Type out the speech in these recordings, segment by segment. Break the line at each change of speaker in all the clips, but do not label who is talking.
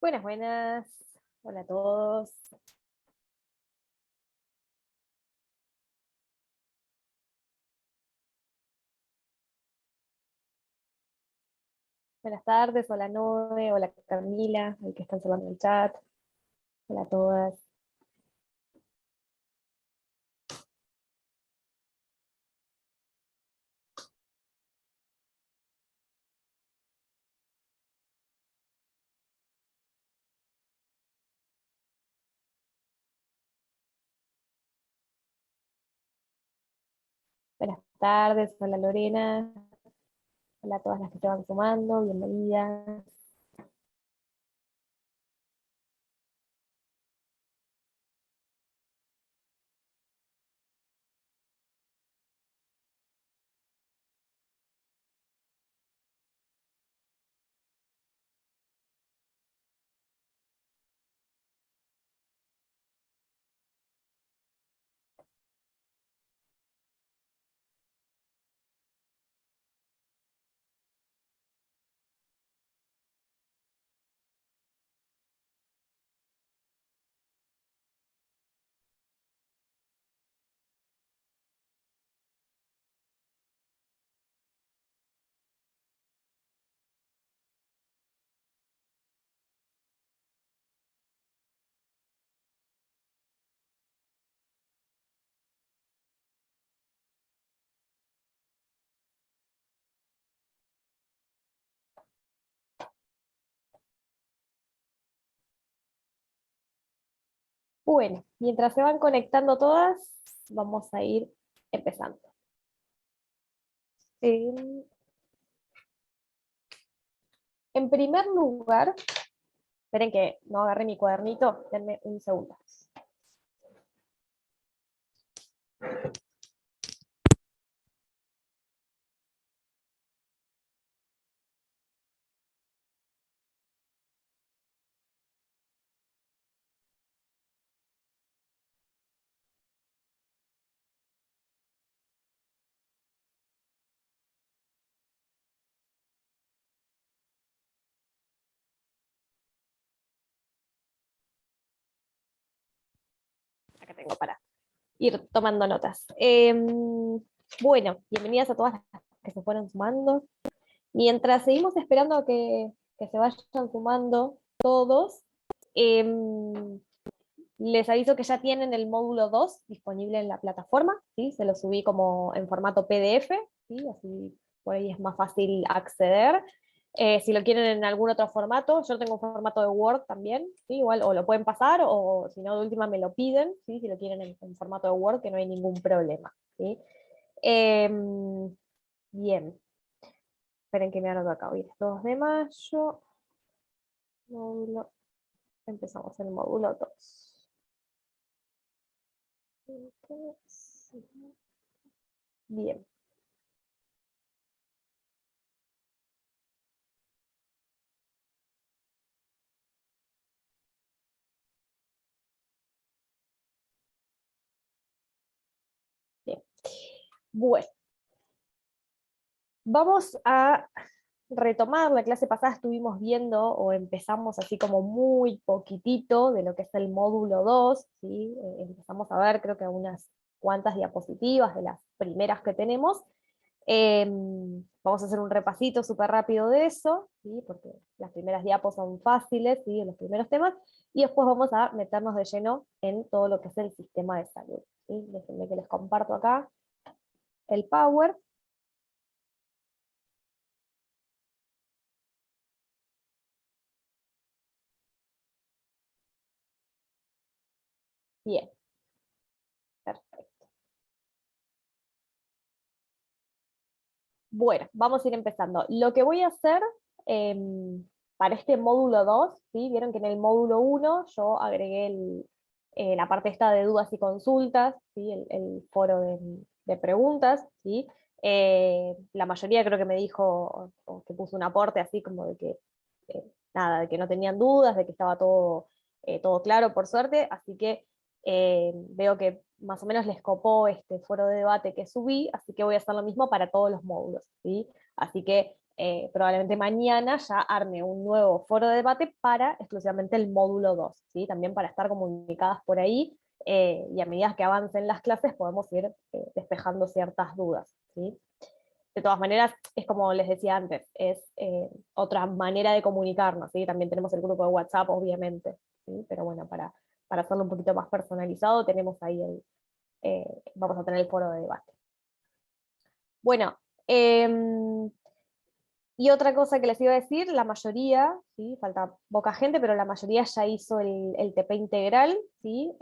Buenas, buenas. Hola a todos. Buenas tardes, hola Noe, hola Camila, el que están saludando en el chat. Hola a todas. Buenas tardes, hola Lorena. Hola a todas las que se van sumando, bienvenidas. Bueno, mientras se van conectando todas, vamos a ir empezando. En primer lugar, esperen que no agarré mi cuadernito, denme un segundo. Acá tengo para ir tomando notas. Bueno, bienvenidas a todas las que se fueron sumando. Mientras seguimos esperando a que se vayan sumando todos, les aviso que ya tienen el módulo 2 disponible en la plataforma, ¿sí? Se lo subí como en formato PDF, ¿sí? Así por ahí es más fácil acceder. Si lo quieren en algún otro formato, yo tengo un formato de Word también, ¿sí? Igual, o lo pueden pasar, o si no, de última me lo piden, ¿sí? Si lo quieren en formato de Word, que no hay ningún problema, ¿sí? Bien. Esperen que me anoto acá. Hoy es 2 de mayo. Módulo. Empezamos el módulo 2. Bien. Bien. Bueno. Vamos a retomar. La clase pasada estuvimos viendo o empezamos así como muy poquitito de lo que es el módulo 2, ¿sí? Empezamos a ver creo que unas cuantas diapositivas de las primeras que tenemos. Vamos a hacer un repasito súper rápido de eso, ¿sí? Porque las primeras diapos son fáciles, ¿sí? En los primeros temas, y después vamos a meternos de lleno en todo lo que es el sistema de salud, ¿sí? Déjenme que les comparto acá el Power. Bien, perfecto. Bueno, vamos a ir empezando. Lo que voy a hacer para este módulo 2, ¿sí? Vieron que en el módulo 1 yo agregué la parte esta de dudas y consultas, ¿sí? El foro de preguntas, ¿sí? La mayoría creo que me dijo, o que puso un aporte así como de que, nada, de que no tenían dudas, de que estaba todo claro por suerte, así que veo que más o menos les copó este foro de debate que subí, así que voy a hacer lo mismo para todos los módulos, ¿sí? Así que probablemente mañana ya arme un nuevo foro de debate para exclusivamente el módulo 2, ¿sí? También para estar comunicadas por ahí, y a medida que avancen las clases podemos ir despejando ciertas dudas, ¿sí? De todas maneras, es como les decía antes, es otra manera de comunicarnos, ¿sí? También tenemos el grupo de WhatsApp, obviamente, ¿sí? Pero bueno, para hacerlo un poquito más personalizado, tenemos ahí vamos a tener el foro de debate. Bueno, y otra cosa que les iba a decir, la mayoría, ¿sí? Falta poca gente, pero la mayoría ya hizo el TP integral, ¿sí?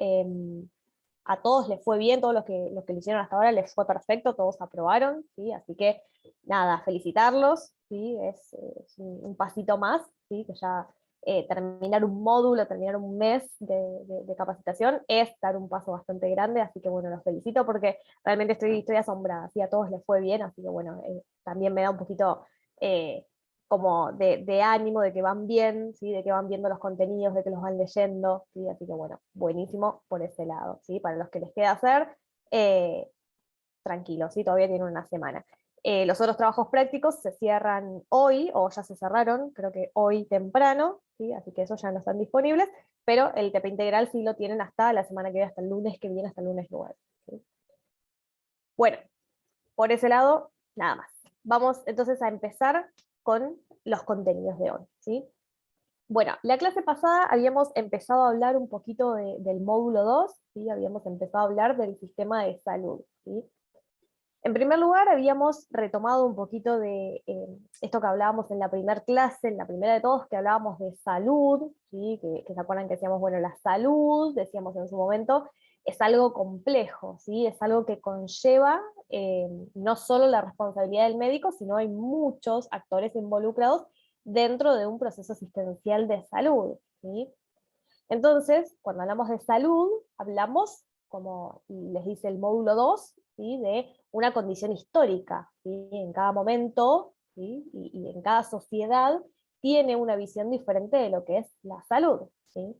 A todos les fue bien, todos los que lo hicieron hasta ahora les fue perfecto, todos aprobaron, ¿sí? Así que nada, felicitarlos, ¿sí? Es un pasito más, ¿sí? Que ya terminar un módulo, terminar un mes de capacitación es dar un paso bastante grande, así que bueno, los felicito porque realmente estoy asombrada, ¿sí? A todos les fue bien, así que bueno, también me da un poquito como de ánimo, de que van bien, ¿sí? De que van viendo los contenidos, de que los van leyendo, ¿sí? Así que bueno, buenísimo por ese lado, ¿sí? Para los que les queda hacer, eh, tranquilos, ¿sí? Todavía tienen una semana. Los otros trabajos prácticos se cierran hoy, o ya se cerraron, creo que hoy temprano, ¿sí? Así que esos ya no están disponibles, pero el TP integral sí lo tienen hasta la semana que viene, hasta el lunes que viene, hasta el lunes 9. ¿Sí? Bueno, por ese lado, nada más. Vamos entonces a empezar con los contenidos de hoy, ¿sí? Bueno, la clase pasada habíamos empezado a hablar un poquito del módulo 2, ¿sí? Habíamos empezado a hablar del sistema de salud, ¿sí? En primer lugar, habíamos retomado un poquito de esto que hablábamos en la primera clase, en la primera de todos, que hablábamos de salud, ¿sí? Que se acuerdan que decíamos, bueno, la salud, decíamos en su momento, es algo complejo, ¿sí? Es algo que conlleva no solo la responsabilidad del médico, sino hay muchos actores involucrados dentro de un proceso asistencial de salud, ¿sí? Entonces, cuando hablamos de salud, hablamos, como les dice el módulo 2, ¿sí? De una condición histórica, ¿sí? En cada momento, ¿sí? Y en cada sociedad tiene una visión diferente de lo que es la salud, ¿sí?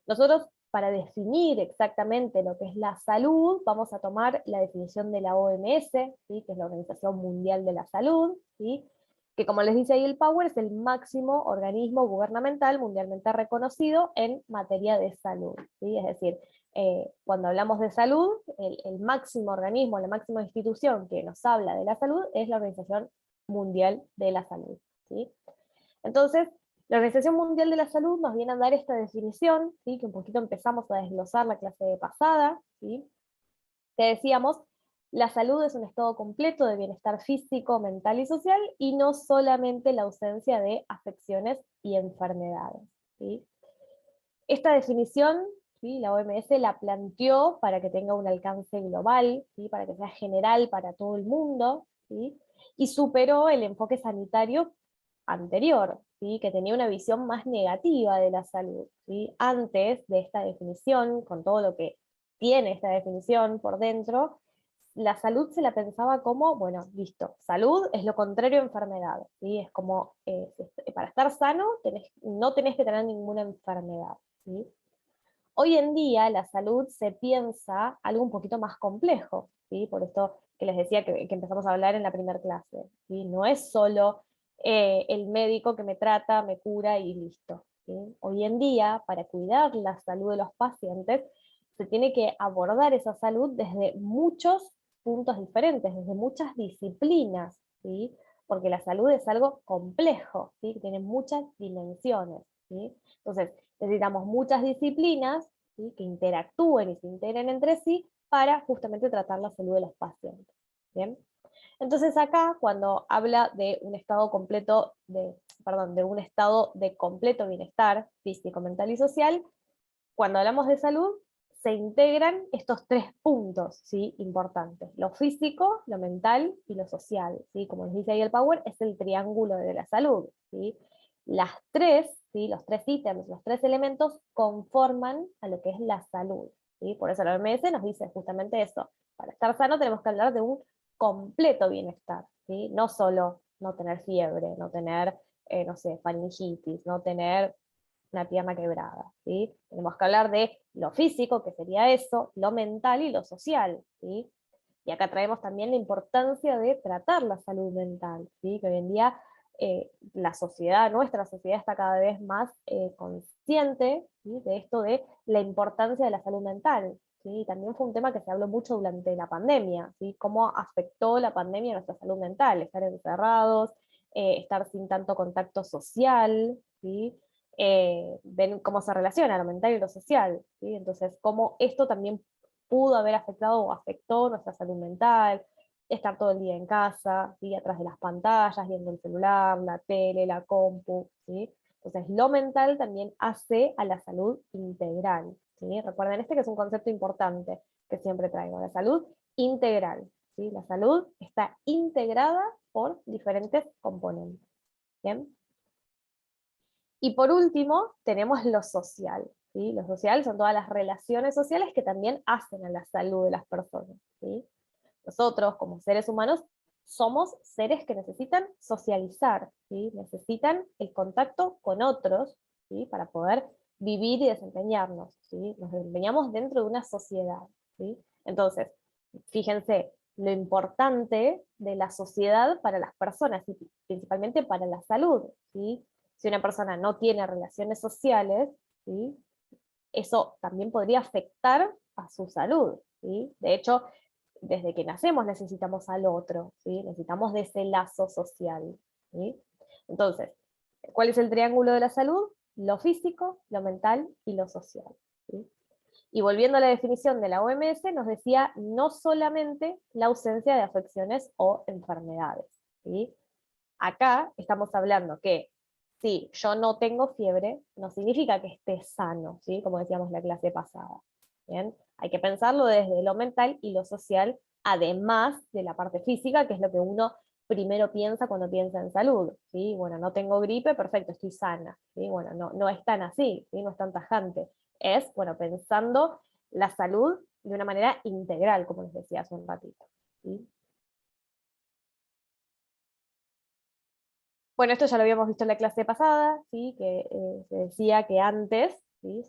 Nosotros, para definir exactamente lo que es la salud, vamos a tomar la definición de la OMS, ¿sí? Que es la Organización Mundial de la Salud, ¿sí? Que como les dice ahí el Power, es el máximo organismo gubernamental mundialmente reconocido en materia de salud, ¿sí? Es decir, cuando hablamos de salud, el máximo organismo, la máxima institución que nos habla de la salud es la Organización Mundial de la Salud, ¿sí? Entonces, la Organización Mundial de la Salud nos viene a dar esta definición, ¿sí? Que un poquito empezamos a desglosar la clase de pasada, ¿sí? Que decíamos, la salud es un estado completo de bienestar físico, mental y social, y no solamente la ausencia de afecciones y enfermedades, ¿sí? Esta definición, ¿sí? La OMS la planteó para que tenga un alcance global, ¿sí? Para que sea general para todo el mundo, ¿sí? Y superó el enfoque sanitario anterior, ¿sí? Que tenía una visión más negativa de la salud, ¿sí? Antes de esta definición, con todo lo que tiene esta definición por dentro, la salud se la pensaba como, bueno, listo, salud es lo contrario a enfermedad, ¿sí? Es como, para estar sano no tenés que tener ninguna enfermedad, ¿sí? Hoy en día la salud se piensa algo un poquito más complejo, ¿sí? Por esto que les decía que empezamos a hablar en la primera clase, ¿sí? No es solo el médico que me trata, me cura y listo, ¿sí? Hoy en día, para cuidar la salud de los pacientes, se tiene que abordar esa salud desde muchos puntos diferentes, desde muchas disciplinas, ¿sí? Porque la salud es algo complejo, ¿sí? Que tiene muchas dimensiones, ¿sí? Entonces, necesitamos muchas disciplinas, ¿sí? Que interactúen y se integren entre sí para justamente tratar la salud de los pacientes. ¿Bien? Entonces acá, cuando habla de un estado completo, de un estado de completo bienestar físico, mental y social, cuando hablamos de salud, se integran estos tres puntos, ¿sí? Importantes: lo físico, lo mental y lo social, ¿sí? Como les dice ahí el Power, es el triángulo de la salud, ¿sí? Las tres, ¿sí? Los tres ítems, los tres elementos conforman a lo que es la salud, ¿sí? Por eso la OMS nos dice justamente eso: para estar sano tenemos que hablar de un completo bienestar, ¿sí? No solo no tener fiebre, no tener, no sé, faringitis, no tener una pierna quebrada, ¿sí? Tenemos que hablar de lo físico, que sería eso, lo mental y lo social, ¿sí? Y acá traemos también la importancia de tratar la salud mental, ¿sí? Que hoy en día la sociedad, nuestra sociedad está cada vez más consciente, ¿sí?, de esto de la importancia de la salud mental. ¿Sí? También fue un tema que se habló mucho durante la pandemia, ¿sí? Cómo afectó la pandemia a nuestra salud mental, estar encerrados, estar sin tanto contacto social, ¿sí? Ven cómo se relaciona lo mental y lo social, ¿sí? Entonces, cómo esto también pudo haber afectado o afectó nuestra salud mental, estar todo el día en casa, ¿sí?, atrás de las pantallas, viendo el celular, la tele, la compu, ¿sí? Entonces, lo mental también hace a la salud integral, ¿sí? Recuerden este que es un concepto importante que siempre traigo, la salud integral, ¿sí? La salud está integrada por diferentes componentes, ¿bien? Y por último, tenemos lo social, ¿sí? Lo social son todas las relaciones sociales que también hacen a la salud de las personas, ¿sí? Nosotros, como seres humanos, somos seres que necesitan socializar, ¿sí? Necesitan el contacto con otros, ¿sí?, para poder vivir y desempeñarnos, ¿sí? Nos desempeñamos dentro de una sociedad, ¿sí? Entonces, fíjense lo importante de la sociedad para las personas y principalmente para la salud, ¿sí? Si una persona no tiene relaciones sociales, ¿sí?, eso también podría afectar a su salud, ¿sí? De hecho, desde que nacemos necesitamos al otro, ¿sí? Necesitamos de ese lazo social, ¿sí? Entonces, ¿cuál es el triángulo de la salud? Lo físico, lo mental y lo social, ¿sí? Y volviendo a la definición de la OMS, nos decía no solamente la ausencia de afecciones o enfermedades, ¿sí? Acá estamos hablando que si yo no tengo fiebre, no significa que esté sano, ¿sí?, como decíamos en la clase pasada. ¿Bien? Hay que pensarlo desde lo mental y lo social, además de la parte física, que es lo que uno primero piensa cuando piensa en salud, ¿sí? Bueno, no tengo gripe, perfecto, estoy sana, ¿sí? Bueno, no es tan así, ¿sí? No es tan tajante. Es, bueno, pensando la salud de una manera integral, como les decía hace un ratito, ¿sí? Bueno, esto ya lo habíamos visto en la clase pasada, ¿sí?, que se decía que antes, ¿sí?,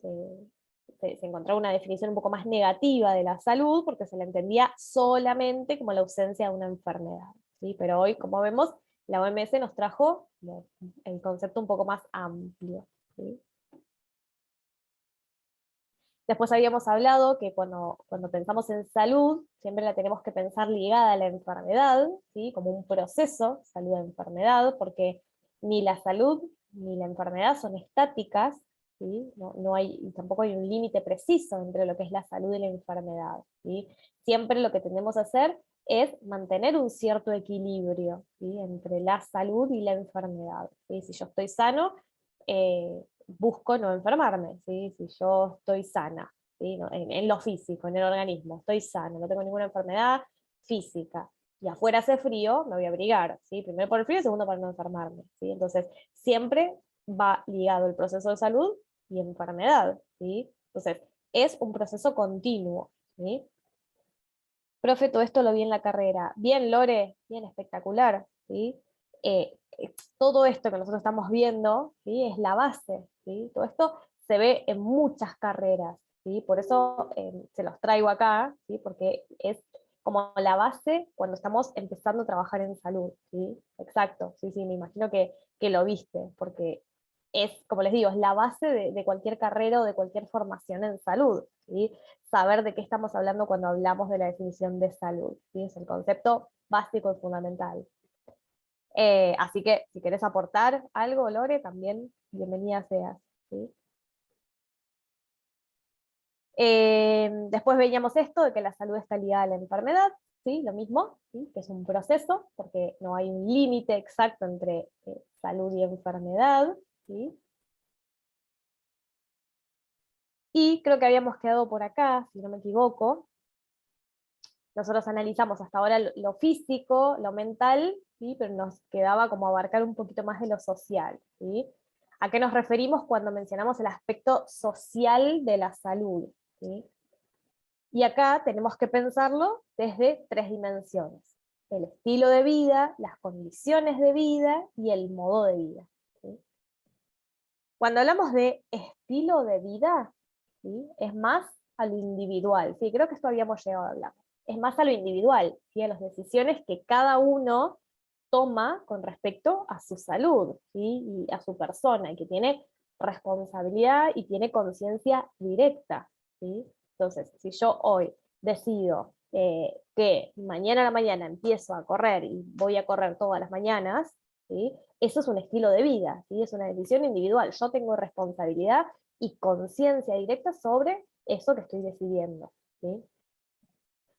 se encontraba una definición un poco más negativa de la salud, porque se la entendía solamente como la ausencia de una enfermedad, ¿sí? Pero hoy, como vemos, la OMS nos trajo el concepto un poco más amplio, ¿sí? Después habíamos hablado que cuando pensamos en salud, siempre la tenemos que pensar ligada a la enfermedad, ¿sí?, como un proceso, salud-enfermedad, porque ni la salud ni la enfermedad son estáticas, ¿sí? No hay, y tampoco hay un límite preciso entre lo que es la salud y la enfermedad, ¿sí? Siempre lo que tendemos a hacer es mantener un cierto equilibrio, ¿sí?, entre la salud y la enfermedad, ¿sí? Si yo estoy sano, busco no enfermarme, ¿sí?, si yo estoy sana, ¿sí?, en lo físico, en el organismo, estoy sana, no tengo ninguna enfermedad física, y afuera hace frío, me voy a abrigar, ¿sí?, primero por el frío y segundo para no enfermarme, ¿sí? Entonces, siempre va ligado el proceso de salud y enfermedad, ¿sí? Entonces, es un proceso continuo, ¿sí? Profe, todo esto lo vi en la carrera. Bien, Lore, bien, espectacular, ¿sí? Todo esto que nosotros estamos viendo, ¿sí?, es la base, ¿sí? Todo esto se ve en muchas carreras, ¿sí? Por eso se los traigo acá, ¿sí?, porque es como la base cuando estamos empezando a trabajar en salud, ¿sí? Exacto, sí, sí, me imagino que lo viste, porque es, como les digo, es la base de cualquier carrera o de cualquier formación en salud, ¿sí? Saber de qué estamos hablando cuando hablamos de la definición de salud, ¿sí? Es el concepto básico y fundamental. Así que si querés aportar algo, Lore, también bienvenida seas, ¿sí? Después veíamos esto de que la salud está ligada a la enfermedad, ¿sí? Lo mismo, ¿sí?, que es un proceso, porque no hay un límite exacto entre salud y enfermedad, ¿sí? Y creo que habíamos quedado por acá, si no me equivoco. Nosotros analizamos hasta ahora lo físico, lo mental, ¿sí?, pero nos quedaba como abarcar un poquito más de lo social, ¿sí? ¿A qué nos referimos cuando mencionamos el aspecto social de la salud? ¿Sí? Y acá tenemos que pensarlo desde tres dimensiones: el estilo de vida, las condiciones de vida y el modo de vida, ¿sí? Cuando hablamos de estilo de vida, ¿sí?, es más a lo individual, sí, creo que esto habíamos llegado a hablar, es más a lo individual, ¿sí?, a las decisiones que cada uno toma con respecto a su salud, ¿sí? Y a su persona, y que tiene responsabilidad y tiene conciencia directa, ¿sí? Entonces, si yo hoy decido que mañana a la mañana empiezo a correr y voy a correr todas las mañanas, ¿sí? Eso es un estilo de vida, ¿sí? Es una decisión individual. Yo tengo responsabilidad y conciencia directa sobre eso que estoy decidiendo, ¿sí?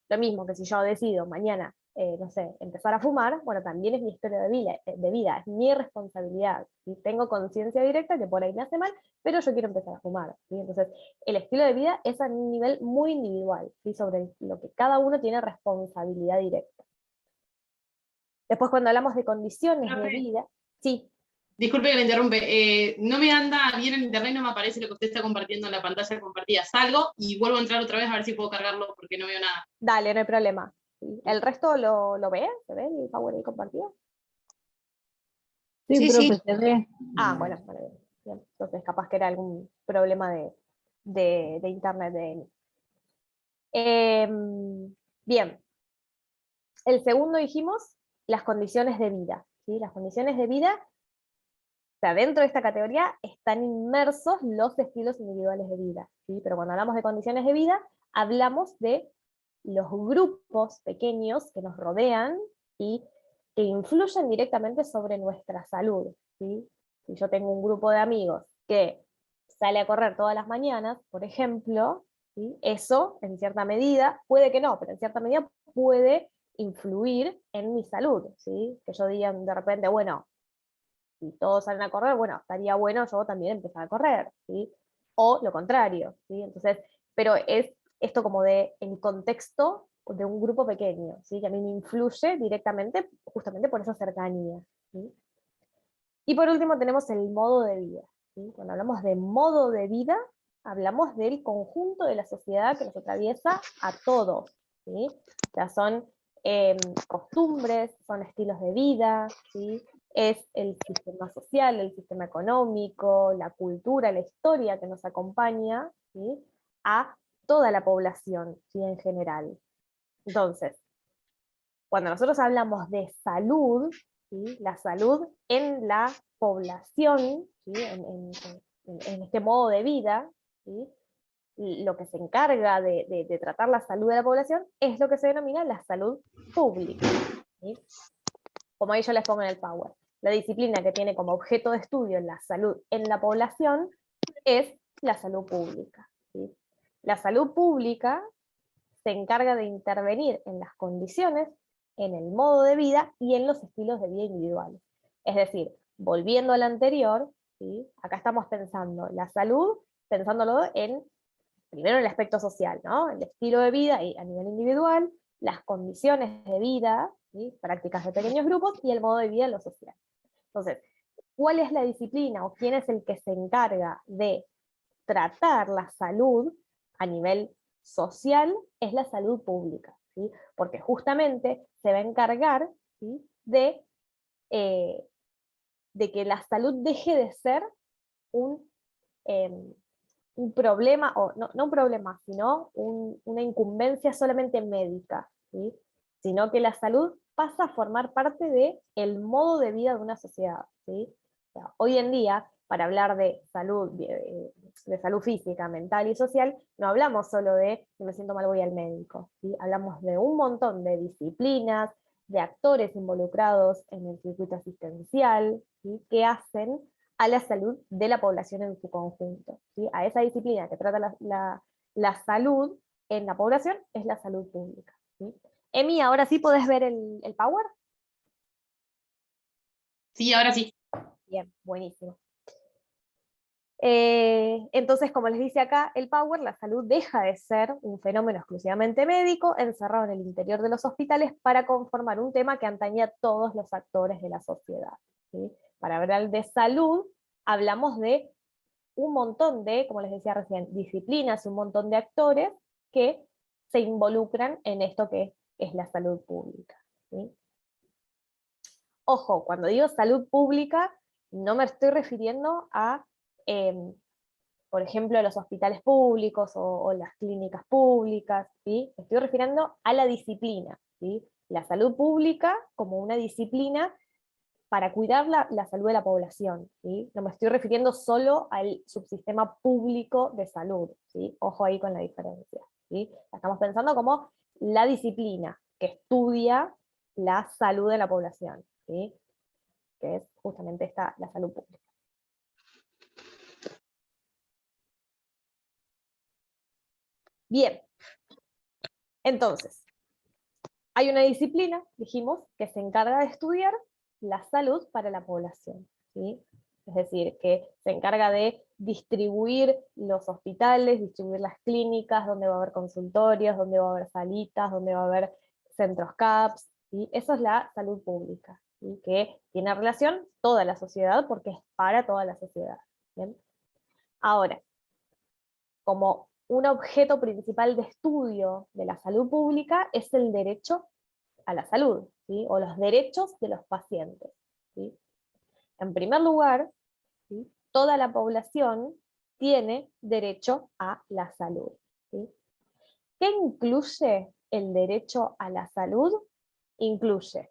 Lo mismo que si yo decido mañana, no sé, empezar a fumar, bueno, también es mi historia de vida, es mi responsabilidad. ¿Sí? Tengo conciencia directa que por ahí me hace mal, pero yo quiero empezar a fumar. ¿Sí? Entonces, el estilo de vida es a un nivel muy individual, ¿sí? Sobre lo que cada uno tiene responsabilidad directa. Después, cuando hablamos de condiciones de
Profe,
vida, sí.
disculpe que le interrumpe. No me anda bien en internet, no me aparece lo que usted está compartiendo en la pantalla compartida. Salgo y vuelvo a entrar otra vez a ver si puedo cargarlo porque no veo nada.
Dale, no hay problema. ¿Sí? ¿El resto lo ve? ¿Se ve el Power ahí compartido?
Sí,
Sí, sí.
profe, se ve.
Ah, bueno, vale, bien. Entonces capaz que era algún problema de internet de él. Bien, el segundo dijimos las condiciones de vida. ¿Sí? Las condiciones de vida, o sea, dentro de esta categoría están inmersos los estilos individuales de vida. ¿Sí? Pero cuando hablamos de condiciones de vida, hablamos de los grupos pequeños que nos rodean y que influyen directamente sobre nuestra salud. ¿Sí? Si yo tengo un grupo de amigos que sale a correr todas las mañanas, por ejemplo, ¿sí? Eso, en cierta medida, puede que no, pero en cierta medida puede influir en mi salud. ¿Sí? Que yo diga de repente, bueno, si todos salen a correr, bueno, estaría bueno yo también empezar a correr, ¿sí? O lo contrario, ¿sí? Entonces, pero es esto como de el contexto de un grupo pequeño, ¿sí? Que a mí me influye directamente justamente por esa cercanía, ¿sí? Y por último tenemos el modo de vida, ¿sí? Cuando hablamos de modo de vida, hablamos del conjunto de la sociedad que nos atraviesa a todos, ¿sí? O sea, son costumbres, son estilos de vida, ¿sí? Es el sistema social, el sistema económico, la cultura, la historia que nos acompaña, ¿sí? A toda la población, ¿sí? En general. Entonces, cuando nosotros hablamos de salud, ¿sí? La salud en la población, ¿sí? En este modo de vida, ¿sí? Lo que se encarga de tratar la salud de la población es lo que se denomina la salud pública, ¿sí? Como ahí yo les pongo en el Power. La disciplina que tiene como objeto de estudio la salud en la población es la salud pública, ¿sí? La salud pública se encarga de intervenir en las condiciones, en el modo de vida y en los estilos de vida individuales. Es decir, volviendo al anterior, ¿sí? Acá estamos pensando la salud, pensándolo primero en el aspecto social, ¿no? El estilo de vida a nivel individual, las condiciones de vida, ¿sí? Prácticas de pequeños grupos y el modo de vida en lo social. Entonces, ¿cuál es la disciplina o quién es el que se encarga de tratar la salud a nivel social? Es la salud pública, ¿sí? Porque justamente se va a encargar, ¿sí? Eh, de que la salud deje de ser un, eh, un problema, o no un problema, sino una incumbencia solamente médica, ¿sí? Sino que la salud pasa a formar parte del modo de vida de una sociedad, ¿sí? O sea, hoy en día, para hablar de salud física, mental y social, no hablamos solo de si me siento mal voy al médico, ¿sí? Hablamos de un montón de disciplinas, de actores involucrados en el circuito asistencial, ¿sí? Que hacen a la salud de la población en su conjunto, ¿sí? A esa disciplina que trata la salud en la población es la salud pública, ¿sí? Emi, ahora sí podés ver el Power.
Sí, ahora sí.
Bien, buenísimo. Entonces, como les dice acá, el Power, la salud deja de ser un fenómeno exclusivamente médico, encerrado en el interior de los hospitales, para conformar un tema que atañe a todos los actores de la sociedad, ¿sí? Para hablar de salud, hablamos de un montón de, como les decía recién, disciplinas y un montón de actores que se involucran en esto que es la salud pública, ¿sí? Ojo, cuando digo salud pública, no me estoy refiriendo a, eh, por ejemplo, los hospitales públicos o las clínicas públicas, ¿sí? Me estoy refiriendo a la disciplina, ¿sí? la salud pública como una disciplina para cuidar la salud de la población, ¿sí? No me estoy refiriendo solo al subsistema público de salud, ¿sí? Ojo ahí con la diferencia, ¿sí? Estamos pensando como la disciplina que estudia la salud de la población, ¿sí? Que es justamente esta, la salud pública. Bien, entonces, hay una disciplina, dijimos, que se encarga de estudiar la salud para la población, ¿sí? Es decir, que se encarga de distribuir los hospitales, distribuir las clínicas, donde va a haber consultorios, donde va a haber salitas, donde va a haber centros CAPS, ¿sí? Eso es la salud pública, ¿sí? Que tiene relación toda la sociedad porque es para toda la sociedad, ¿bien? Ahora, como un objeto principal de estudio de la salud pública es el derecho a la salud, ¿sí? O los derechos de los pacientes, ¿sí? En primer lugar, ¿sí? Toda la población tiene derecho a la salud, ¿sí? ¿Qué incluye el derecho a la salud? Incluye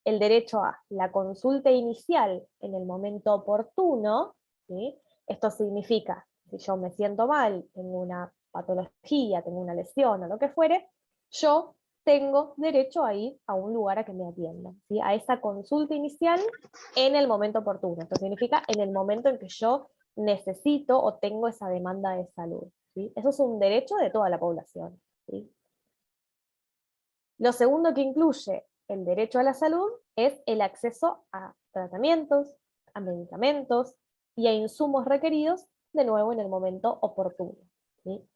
el derecho a la consulta inicial en el momento oportuno, ¿sí? Esto significa, si yo me siento mal, tengo una patología, tengo una lesión o lo que fuere, yo tengo derecho a ir a un lugar a que me atiendan, ¿sí? A esa consulta inicial en el momento oportuno. Esto significa en el momento en que yo necesito o tengo esa demanda de salud, ¿sí? Eso es un derecho de toda la población, ¿sí? Lo segundo que incluye el derecho a la salud es el acceso a tratamientos, a medicamentos y a insumos requeridos de nuevo en el momento oportuno, ¿sí?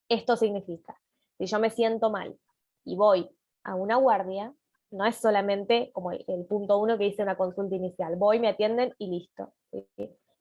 Esto significa, si yo me siento mal y voy a una guardia, no es solamente como el punto 1 que dice una consulta inicial, voy, me atienden y listo, ¿sí?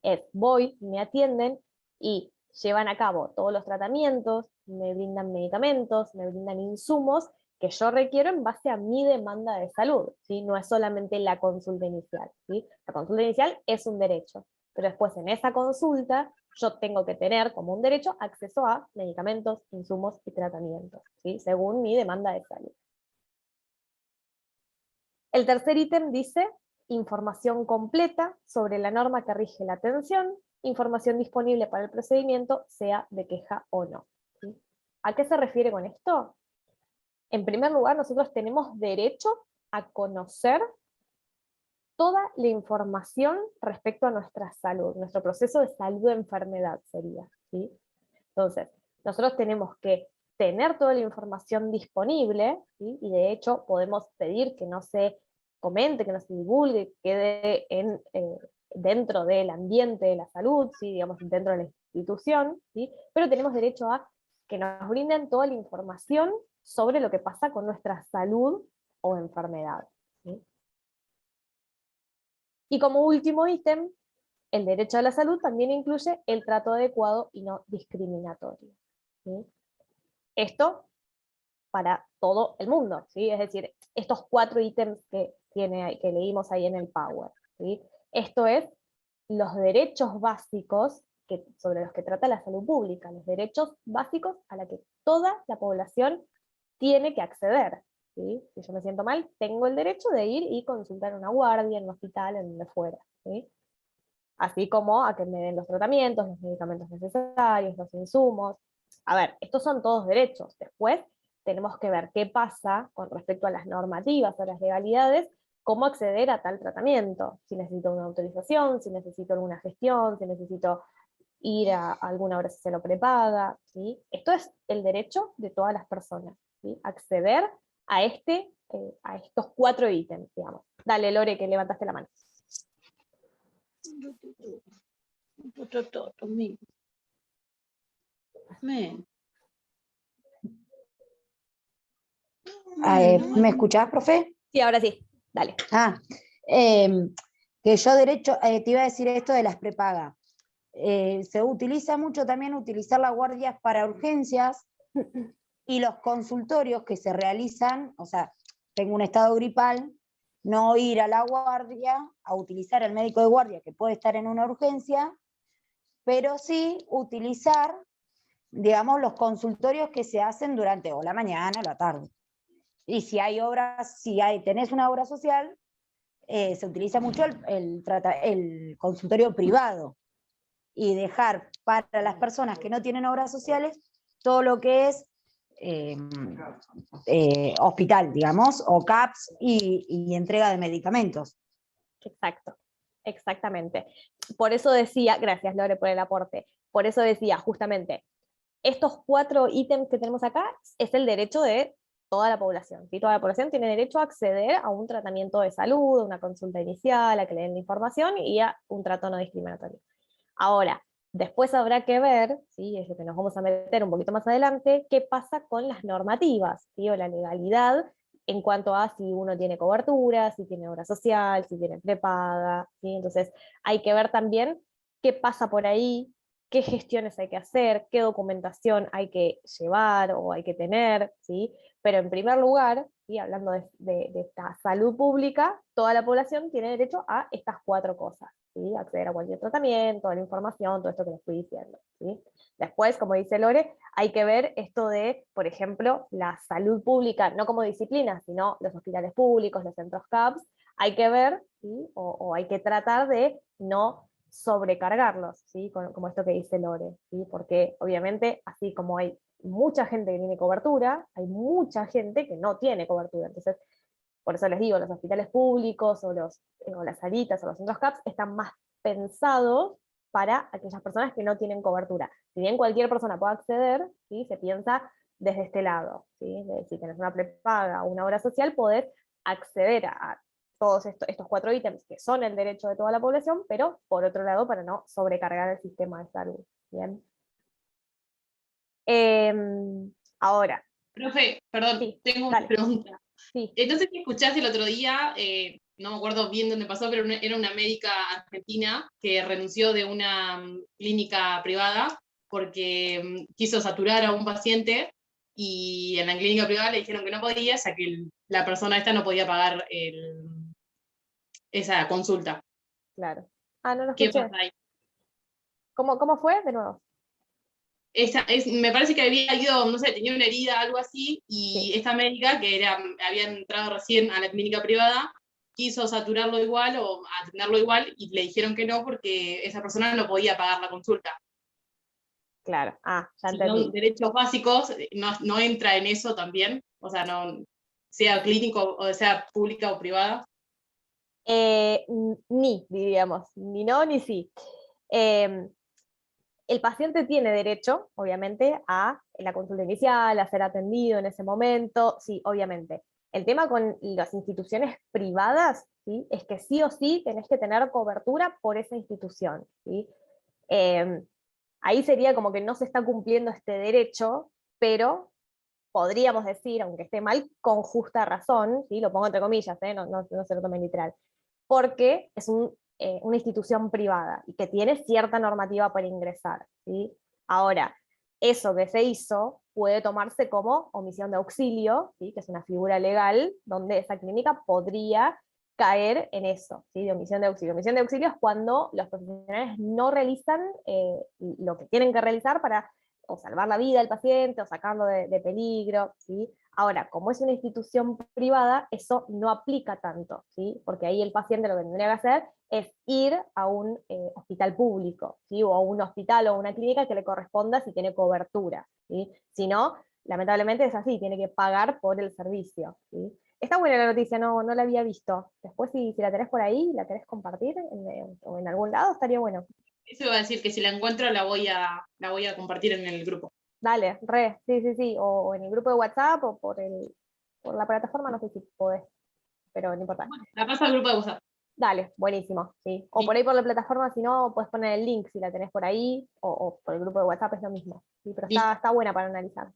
Es voy, me atienden y llevan a cabo todos los tratamientos, me brindan medicamentos, me brindan insumos que yo requiero en base a mi demanda de salud, ¿sí? No es solamente la consulta inicial, ¿sí? La consulta inicial es un derecho, pero después en esa consulta yo tengo que tener como un derecho acceso a medicamentos, insumos y tratamientos, ¿sí? Según mi demanda de salud. El tercer ítem dice información completa sobre la norma que rige la atención, información disponible para el procedimiento, sea de queja o no, ¿sí? ¿A qué se refiere con esto? En primer lugar, nosotros tenemos derecho a conocer toda la información respecto a nuestra salud, nuestro proceso de salud-enfermedad sería, ¿sí? Entonces, nosotros tenemos que tener toda la información disponible, ¿sí? Y de hecho podemos pedir que no se comente, que no se divulgue, que quede dentro del ambiente de la salud, ¿sí? Digamos, dentro de la institución, ¿sí? Pero tenemos derecho a que nos brinden toda la información sobre lo que pasa con nuestra salud o enfermedad, ¿sí? Y como último ítem, el derecho a la salud también incluye el trato adecuado y no discriminatorio, ¿sí? Esto para todo el mundo, ¿sí? Es decir, estos 4 ítems que leímos ahí en el Power, ¿sí? Esto es los derechos básicos sobre los que trata la salud pública, los derechos básicos a los que toda la población tiene que acceder, ¿sí? Si yo me siento mal, tengo el derecho de ir y consultar a una guardia, en un hospital, en donde fuera, ¿sí? Así como a que me den los tratamientos, los medicamentos necesarios, los insumos. A ver, estos son todos derechos. Después tenemos que ver qué pasa con respecto a las normativas o las legalidades, cómo acceder a tal tratamiento, si necesito una autorización, si necesito alguna gestión, si necesito ir a alguna hora si se lo prepaga, ¿sí? Esto es el derecho de todas las personas, ¿sí? Acceder a, a estos 4 ítems, digamos. Dale, Lore, que levantaste la mano.
¿Me escuchás, profe?
Sí, ahora sí, dale.
Que yo derecho, te iba a decir esto de las prepagas. Se utiliza mucho también utilizar las guardias para urgencias y los consultorios que se realizan, o sea, tengo un estado gripal, no ir a la guardia a utilizar el médico de guardia que puede estar en una urgencia, pero sí utilizar, digamos, los consultorios que se hacen durante o la mañana o la tarde. Y si hay obras, tenés una obra social, se utiliza mucho el consultorio privado y dejar para las personas que no tienen obras sociales todo lo que es hospital, digamos, o CAPS y entrega de medicamentos.
Exacto, exactamente. Por eso decía, gracias Lore por el aporte, por eso decía justamente, estos 4 ítems que tenemos acá es el derecho de toda la población. ¿Sí? Toda la población tiene derecho a acceder a un tratamiento de salud, a una consulta inicial, a que le den la información y a un trato no discriminatorio. Ahora, después habrá que ver, ¿sí? Es lo que nos vamos a meter un poquito más adelante, qué pasa con las normativas, ¿sí? O la legalidad en cuanto a si uno tiene cobertura, si tiene obra social, si tiene prepaga, ¿sí? Entonces hay que ver también qué pasa por ahí, qué gestiones hay que hacer, qué documentación hay que llevar o hay que tener, ¿sí? Pero en primer lugar, ¿sí? Hablando de esta salud pública, toda la población tiene derecho a estas 4 cosas, ¿sí? Acceder a cualquier tratamiento, a la información, todo esto que les estoy diciendo, ¿sí? Después, como dice Lore, hay que ver esto de, por ejemplo, la salud pública, no como disciplina, sino los hospitales públicos, los centros CAPS, hay que ver, ¿sí? o hay que tratar de no sobrecargarlos, ¿sí? Como esto que dice Lore, ¿sí? Porque obviamente, así como hay mucha gente que tiene cobertura, hay mucha gente que no tiene cobertura. Entonces, por eso les digo, los hospitales públicos o las salitas o los centros CAPS están más pensados para aquellas personas que no tienen cobertura. Si bien cualquier persona puede acceder, ¿sí? Se piensa desde este lado, ¿sí? Si tenés una prepaga o una obra social, podés acceder a todos estos 4 ítems que son el derecho de toda la población, pero por otro lado para no sobrecargar el sistema de salud. ¿Bien? Ahora,
Profe, perdón,
sí,
tengo una
dale,
pregunta.
sí.
Entonces, ¿qué escuchaste el otro día? No me acuerdo bien dónde pasó, pero era una médica argentina que renunció de una clínica privada porque quiso saturar a un paciente y en la clínica privada le dijeron que no podía, ya que la persona esta no podía pagar esa consulta.
Claro. Ah, no lo
¿Qué
escuché.
pasa ahí?
¿Cómo fue? De nuevo.
Me parece que había ido, no sé, tenía una herida, algo así, y
Sí,
esta médica, había entrado recién a la clínica privada, quiso saturarlo igual o atenderlo igual, y le dijeron que no porque esa persona no podía pagar la consulta.
claro. Ah, ya
Si son
entendí.
derechos básicos, no entra en eso también, o sea, no, sea clínico o sea pública o privada.
Ni, diríamos, ni no ni sí. Eh, el paciente tiene derecho, obviamente, a la consulta inicial, a ser atendido en ese momento, sí, obviamente. El tema con las instituciones privadas, ¿sí? Es que sí o sí tenés que tener cobertura por esa institución, ¿sí? Eh, ahí sería como que no se está cumpliendo este derecho, pero podríamos decir, aunque esté mal, con justa razón, ¿sí? Lo pongo entre comillas, no se lo tomen literal, porque es una institución privada y que tiene cierta normativa para ingresar, ¿sí? Ahora, eso que se hizo puede tomarse como omisión de auxilio, ¿sí? Que es una figura legal donde esa clínica podría caer en eso, ¿sí? De omisión de auxilio. Omisión de auxilio es cuando los profesionales no realizan lo que tienen que realizar para o salvar la vida del paciente o sacarlo de peligro, ¿sí? Ahora, como es una institución privada, eso no aplica tanto, ¿sí? Porque ahí el paciente lo que tendría que hacer es ir a un hospital público, ¿sí? O a un hospital o una clínica que le corresponda si tiene cobertura, ¿sí? Si no, lamentablemente es así, tiene que pagar por el servicio, ¿sí? Está buena la noticia, no la había visto. Después, si la tenés por ahí, la querés compartir o en algún lado, estaría bueno.
Eso iba a decir que si la encuentro la voy a compartir en el grupo.
Dale, sí, sí, sí, o en el grupo de WhatsApp o por la plataforma, no sé si podés, pero no importa.
Bueno, la paso al grupo de WhatsApp.
Dale, buenísimo, sí. O
Sí.
por ahí por la plataforma, si no, puedes poner el link si la tenés por ahí, o por el grupo de WhatsApp es lo mismo. Sí, pero
Listo.
está buena para analizar.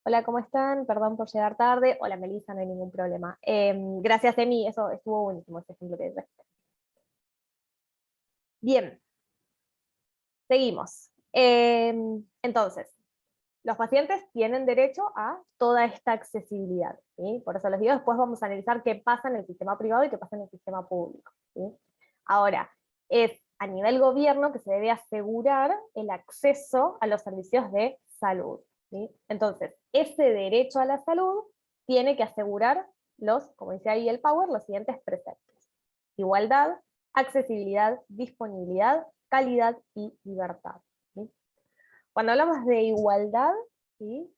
Hola, ¿cómo están? Perdón por llegar tarde. Hola, Melissa, no hay ningún problema. Gracias, Emi, eso estuvo buenísimo, ese ejemplo que diste. Bien, seguimos. Entonces, los pacientes tienen derecho a toda esta accesibilidad, ¿sí? Por eso les digo, después vamos a analizar qué pasa en el sistema privado y qué pasa en el sistema público, ¿sí? Ahora, es a nivel gobierno que se debe asegurar el acceso a los servicios de salud, ¿sí? Entonces, ese derecho a la salud tiene que asegurar como dice ahí el Power, los siguientes preceptos: igualdad, accesibilidad, disponibilidad, calidad y libertad, ¿sí? Cuando hablamos de igualdad, ¿sí?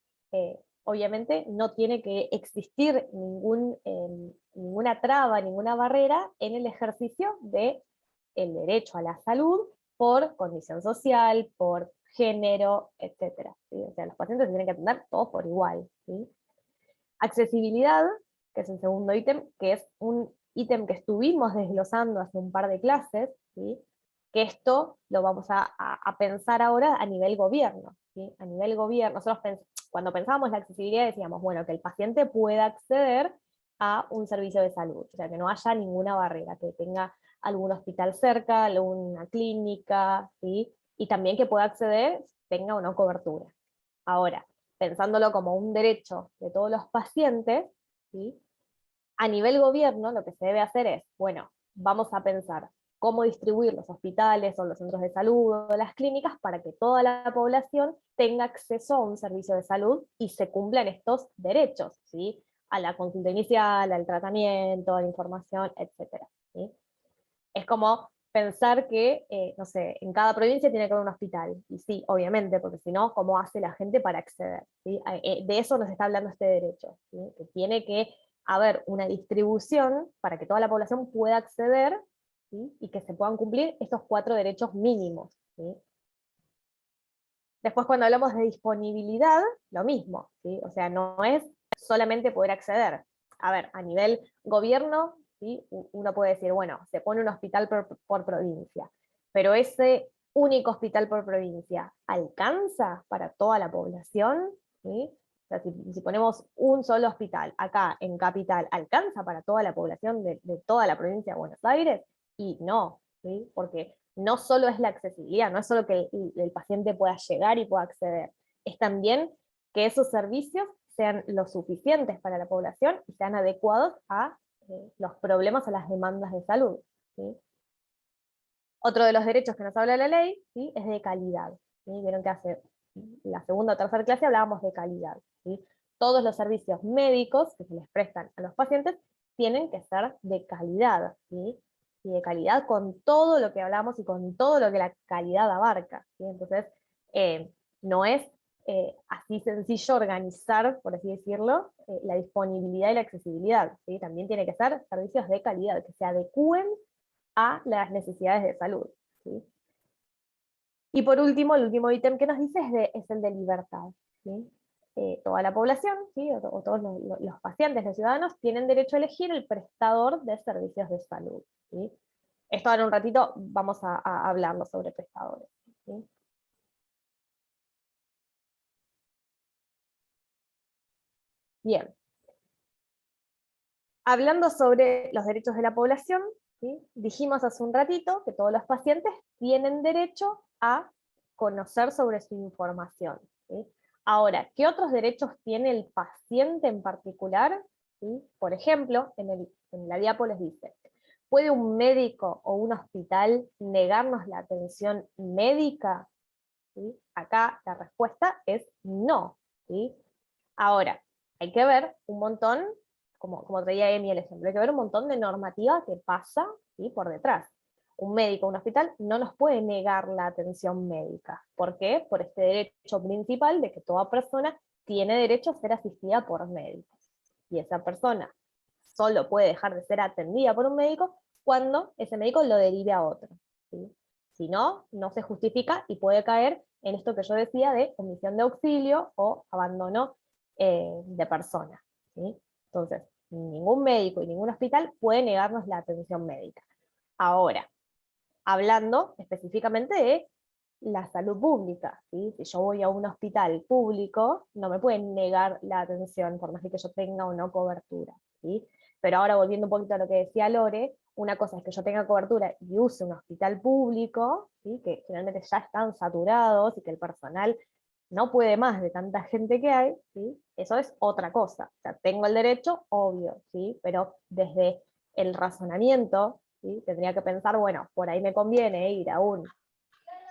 Obviamente no tiene que existir ninguna traba, ninguna barrera en el ejercicio del derecho a la salud por condición social, por género, etc. ¿Sí? O sea, los pacientes se tienen que atender todos por igual, ¿sí? Accesibilidad, que es el segundo ítem, que es un ítem que estuvimos desglosando hace un par de clases, ¿sí? Que esto lo vamos a pensar ahora a nivel gobierno, ¿sí? A nivel gobierno, nosotros cuando pensábamos la accesibilidad decíamos, bueno, que el paciente pueda acceder a un servicio de salud, o sea, que no haya ninguna barrera, que tenga algún hospital cerca, alguna clínica, ¿sí? Y también que pueda acceder, tenga o no cobertura. Ahora, pensándolo como un derecho de todos los pacientes, ¿sí? A nivel gobierno lo que se debe hacer es, bueno, vamos a pensar cómo distribuir los hospitales o los centros de salud o las clínicas para que toda la población tenga acceso a un servicio de salud y se cumplan estos derechos, ¿sí? A la consulta inicial, al tratamiento, a la información, etc. ¿sí? Es como pensar que, no sé, en cada provincia tiene que haber un hospital. Y sí, obviamente, porque si no, ¿cómo hace la gente para acceder? ¿Sí? De eso nos está hablando este derecho, ¿sí? Que tiene que haber una distribución para que toda la población pueda acceder, ¿sí? Y que se puedan cumplir estos 4 derechos mínimos, ¿sí? Después, cuando hablamos de disponibilidad, lo mismo, ¿sí? O sea, no es solamente poder acceder. A ver, a nivel gobierno, ¿sí? Uno puede decir, bueno, se pone un hospital por provincia, pero ese único hospital por provincia, ¿alcanza para toda la población? ¿Sí? O sea, si ponemos un solo hospital acá en Capital, ¿alcanza para toda la población de toda la provincia de Buenos Aires? Y no, ¿sí? Porque no solo es la accesibilidad, no es solo que el paciente pueda llegar y pueda acceder, es también que esos servicios sean lo suficientes para la población y sean adecuados a los problemas o las demandas de salud, ¿sí? Otro de los derechos que nos habla la ley, ¿sí? Es de calidad, ¿sí? Vieron que hace la segunda o tercera clase hablábamos de calidad, ¿sí? Todos los servicios médicos que se les prestan a los pacientes tienen que ser de calidad, ¿sí? Y de calidad con todo lo que hablamos y con todo lo que la calidad abarca, ¿sí? Entonces, no es así sencillo organizar, por así decirlo, la disponibilidad y la accesibilidad, ¿sí? También tiene que ser servicios de calidad, que se adecúen a las necesidades de salud, ¿sí? Y por último, el último ítem que nos dice es el de libertad, ¿sí? Toda la población, ¿sí? o todos los pacientes, los ciudadanos, tienen derecho a elegir el prestador de servicios de salud, ¿sí? Esto ahora un ratito vamos a hablarlo sobre prestadores, ¿sí? Bien. Hablando sobre los derechos de la población, ¿sí? Dijimos hace un ratito que todos los pacientes tienen derecho a conocer sobre su información, ¿sí? Ahora, ¿qué otros derechos tiene el paciente en particular? ¿Sí? Por ejemplo, en la diapo les dice, ¿puede un médico o un hospital negarnos la atención médica? ¿Sí? Acá la respuesta es no, ¿sí? Ahora, hay que ver un montón, como traía Emi el ejemplo, hay que ver un montón de normativa que pasa, ¿sí? Por detrás. Un médico, un hospital, no nos puede negar la atención médica. ¿Por qué? Por este derecho principal de que toda persona tiene derecho a ser asistida por médicos. Y esa persona solo puede dejar de ser atendida por un médico cuando ese médico lo derive a otro, ¿sí? Si no, no se justifica y puede caer en esto que yo decía de omisión de auxilio o abandono de persona, ¿sí? Entonces, ningún médico y ningún hospital puede negarnos la atención médica. Ahora, hablando específicamente de la salud pública, ¿sí? Si yo voy a un hospital público, no me pueden negar la atención por más que yo tenga o no cobertura, ¿sí? Pero ahora volviendo un poquito a lo que decía Lore, una cosa es que yo tenga cobertura y use un hospital público, ¿sí? Que generalmente ya están saturados y que el personal no puede más de tanta gente que hay, ¿sí? Eso es otra cosa. O sea, tengo el derecho, obvio, ¿sí? Pero desde el razonamiento, ¿sí? Tendría que pensar, bueno, por ahí me conviene ir a un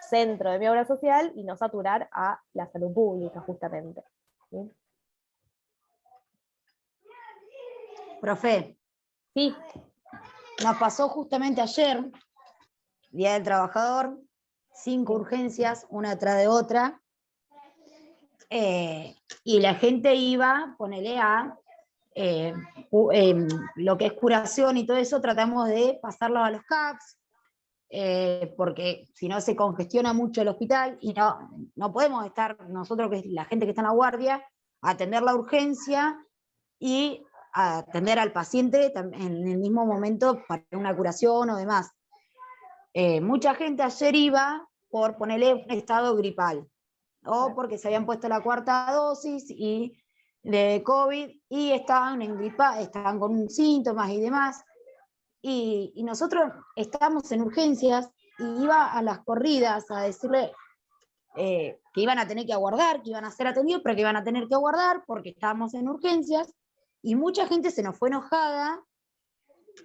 centro de mi obra social y no saturar a la salud pública, justamente. ¿sí?
Profe,
Sí,
nos pasó justamente ayer, Día del Trabajador, 5
Sí.
urgencias, una tras de otra, y la gente iba, ponele a lo que es curación y todo eso, tratamos de pasarlo a los CAPS, porque si no se congestiona mucho el hospital y no podemos estar nosotros, que es la gente que está en la guardia, a atender la urgencia y a atender al paciente en el mismo momento para una curación o demás. Mucha gente ayer iba por ponerle un estado gripal, o porque se habían puesto la 4ª dosis de COVID y estaban en gripa, estaban con síntomas y demás. Y nosotros estábamos en urgencias y iba a las corridas a decirle que iban a tener que aguardar, que iban a ser atendidos, pero que iban a tener que aguardar porque estábamos en urgencias, y mucha gente se nos fue enojada,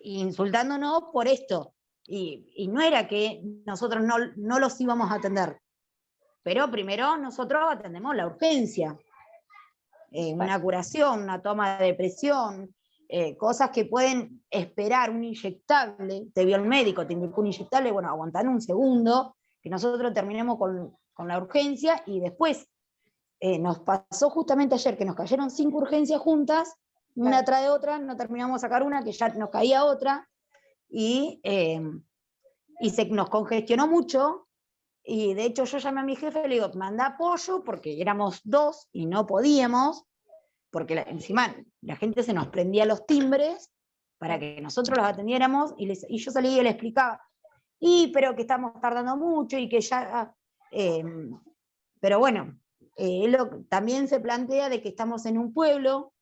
insultándonos por esto. Y no era que nosotros no los íbamos a atender, pero primero nosotros atendemos la urgencia, una curación, una toma de presión, cosas que pueden esperar un inyectable, te vio el médico, te indicó un inyectable, bueno, aguantar un segundo, que nosotros terminemos con la urgencia, y después nos pasó justamente ayer que nos cayeron 5 urgencias juntas, una tras de otra, no terminamos de sacar una, que ya nos caía otra, y nos congestionó mucho, y de hecho yo llamé a mi jefe y le digo, manda apoyo, porque éramos 2 y no podíamos, porque encima la gente se nos prendía los timbres para que nosotros los atendiéramos, y yo salí y le explicaba, pero que estamos tardando mucho y que ya... pero bueno, también se plantea de que estamos en un pueblo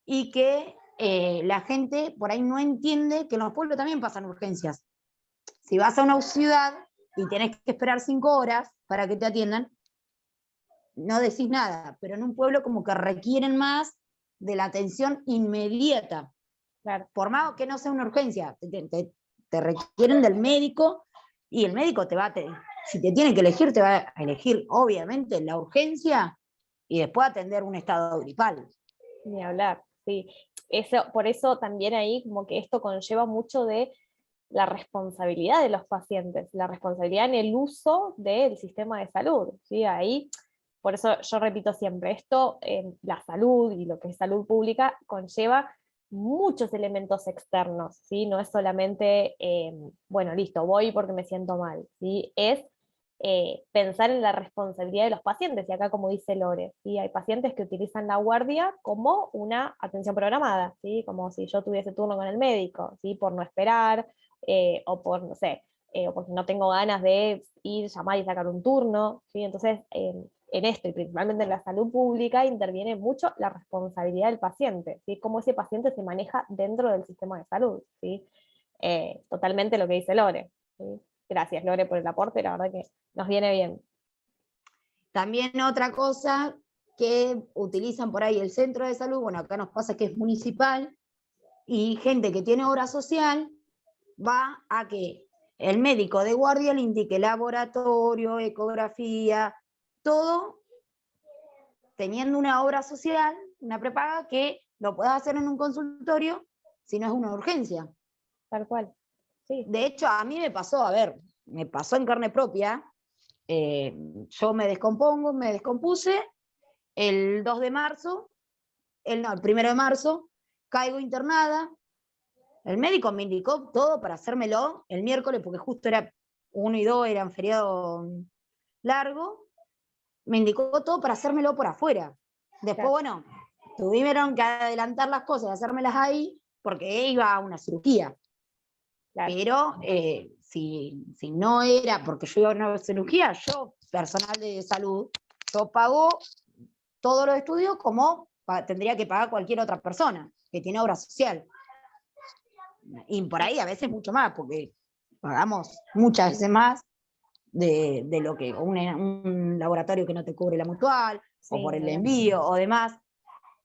y que la gente por ahí no entiende que en los pueblos también pasan urgencias. Si vas a una ciudad y tenés que esperar 5 horas para que te atiendan, no decís nada, pero en un pueblo como que requieren más de la atención inmediata.
Claro.
Por más que no sea una urgencia, te requieren del médico, y el médico si te tiene que elegir, te va a elegir obviamente la urgencia y después atender un estado gripal.
Ni hablar, sí. Por eso también ahí como que esto conlleva mucho de la responsabilidad de los pacientes, la responsabilidad en el uso del sistema de salud, ¿sí? Ahí, por eso yo repito siempre, esto, la salud y lo que es salud pública, conlleva muchos elementos externos, ¿sí? No es solamente, bueno, listo, voy porque me siento mal, ¿sí? Es pensar en la responsabilidad de los pacientes, y acá como dice Lore, ¿sí? Hay pacientes que utilizan la guardia como una atención programada, ¿sí? Como si yo tuviese turno con el médico, ¿sí? Por no esperar, o por, no sé, o porque no tengo ganas de ir, llamar y sacar un turno, ¿sí? Entonces, en esto, y principalmente en la salud pública, interviene mucho la responsabilidad del paciente, ¿sí? Cómo ese paciente se maneja dentro del sistema de salud, ¿sí? Totalmente lo que dice Lore, ¿sí? Gracias, Lore, por el aporte, la verdad que nos viene bien.
También otra cosa que utilizan por ahí el centro de salud, bueno, acá nos pasa que es municipal, y gente que tiene obra social va a que el médico de guardia le indique laboratorio, ecografía, todo teniendo una obra social, una prepaga, que lo puedas hacer en un consultorio si no es una urgencia.
Tal cual, sí.
De hecho, a mí me pasó en carne propia. Yo me descompuse el 2 de marzo, el 1 de marzo, caigo internada. El médico me indicó todo para hacérmelo el miércoles, porque justo era 1 y 2, eran feriado largo. Me indicó todo para hacérmelo por afuera. Después, bueno, tuvieron que adelantar las cosas y hacérmelas ahí, porque iba a una cirugía.
Claro.
Pero si no era porque yo iba a una cirugía, yo, personal de salud, yo pago todos los estudios como tendría que pagar cualquier otra persona que tiene obra social. Y por ahí a veces mucho más, porque pagamos muchas veces más de lo que un laboratorio que no te cubre la mutual,
Sí,
o por el
claro.
envío, o demás.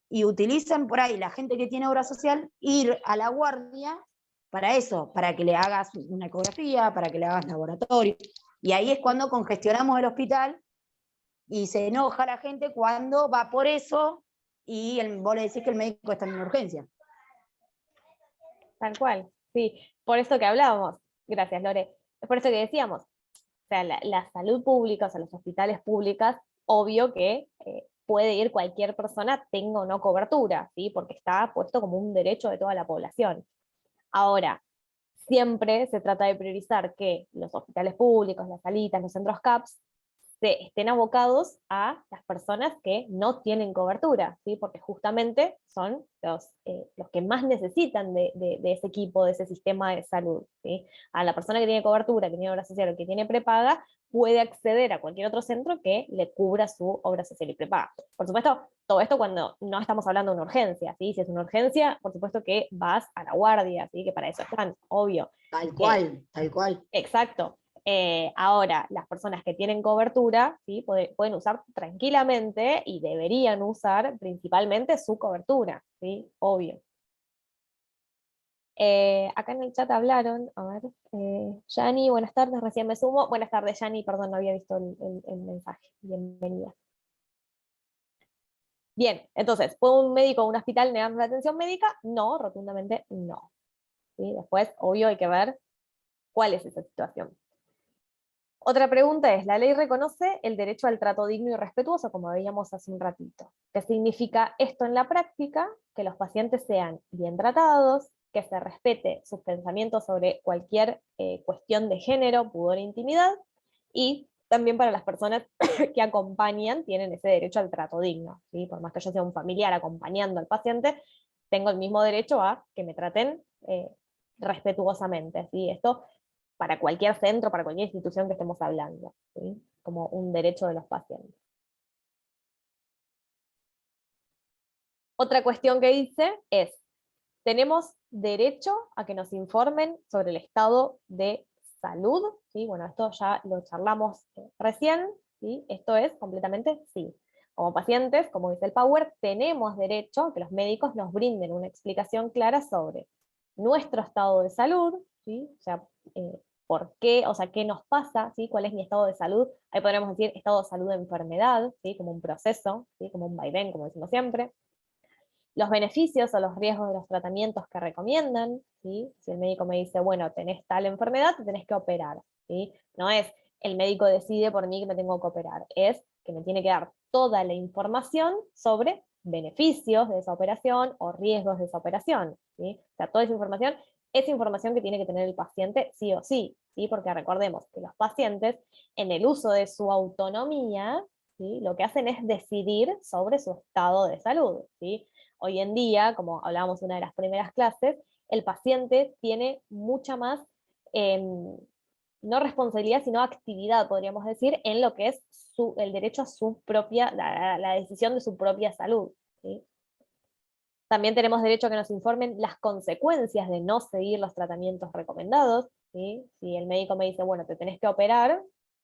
Y utilizan por ahí la gente que tiene obra social ir a la guardia para eso, para que le hagas una ecografía, para que le hagas laboratorio. Y ahí es cuando congestionamos el hospital Y se enoja la gente cuando va por eso y vos le decís que el médico está en una urgencia.
Tal cual, sí. Por eso que hablábamos, gracias Lore, es por eso que decíamos, o sea, la salud pública, o sea, los hospitales públicos, obvio que puede ir cualquier persona, tenga o no cobertura, ¿sí? Porque está puesto como un derecho de toda la población. Ahora, siempre se trata de priorizar que los hospitales públicos, las salitas, los centros CAPS, estén abocados a las personas que no tienen cobertura, ¿sí? Porque justamente son los que más necesitan de ese equipo, de ese sistema de salud. ¿Sí? A la persona que tiene cobertura, que tiene obra social o que tiene prepaga, puede acceder a cualquier otro centro que le cubra su obra social y prepaga. Por supuesto, todo esto cuando no estamos hablando de una urgencia, ¿sí? Si es una urgencia, por supuesto que vas a la guardia, ¿sí? Que para eso están, obvio.
Tal cual, tal cual.
Exacto. Ahora, las personas que tienen cobertura, ¿sí? Pueden usar tranquilamente y deberían usar principalmente su cobertura, ¿sí? Obvio. Acá en el chat hablaron, a ver, Yani, buenas tardes, recién me sumo. Buenas tardes, Yani, perdón, no había visto el mensaje. Bienvenida. Bien, entonces, ¿puede un médico o un hospital negarnos la atención médica? No, rotundamente no. ¿Sí? Después, obvio, hay que ver cuál es esa situación. Otra pregunta es, ¿la ley reconoce el derecho al trato digno y respetuoso, como veíamos hace un ratito? ¿Qué significa esto en la práctica? Que los pacientes sean bien tratados, que se respete sus pensamientos sobre cualquier cuestión de género, pudor e intimidad, y también para las personas que acompañan tienen ese derecho al trato digno. ¿Sí? Por más que yo sea un familiar acompañando al paciente, tengo el mismo derecho a que me traten respetuosamente. ¿Sí? Esto para cualquier centro, para cualquier institución que estemos hablando, ¿sí? Como un derecho de los pacientes. Otra cuestión que dice es, tenemos derecho a que nos informen sobre el estado de salud, ¿sí? Bueno, esto ya lo charlamos recién, ¿sí? Esto es completamente sí. Como pacientes, como dice el Power, tenemos derecho a que los médicos nos brinden una explicación clara sobre nuestro estado de salud, ¿sí? O sea, por qué, o sea, qué nos pasa, ¿sí? Cuál es mi estado de salud. Ahí podríamos decir estado de salud de enfermedad, ¿sí? Como un proceso, ¿sí? Como un vaivén, como decimos siempre. Los beneficios o los riesgos de los tratamientos que recomiendan, ¿sí? Si el médico me dice, bueno, tenés tal enfermedad, te tenés que operar, ¿sí? No es el médico decide por mí que me tengo que operar, es que me tiene que dar toda la información sobre beneficios de esa operación o riesgos de esa operación, ¿sí? O sea, toda esa información es información que tiene que tener el paciente sí o sí, ¿sí? Porque recordemos que los pacientes, en el uso de su autonomía, ¿sí? Lo que hacen es decidir sobre su estado de salud, ¿sí? Hoy en día, como hablábamos en una de las primeras clases, el paciente tiene mucha más, no responsabilidad, sino actividad, podríamos decir, en lo que es el derecho a su propia, la decisión de su propia salud. ¿Sí? También tenemos derecho a que nos informen las consecuencias de no seguir los tratamientos recomendados. ¿Sí? Si el médico me dice, bueno, te tenés que operar,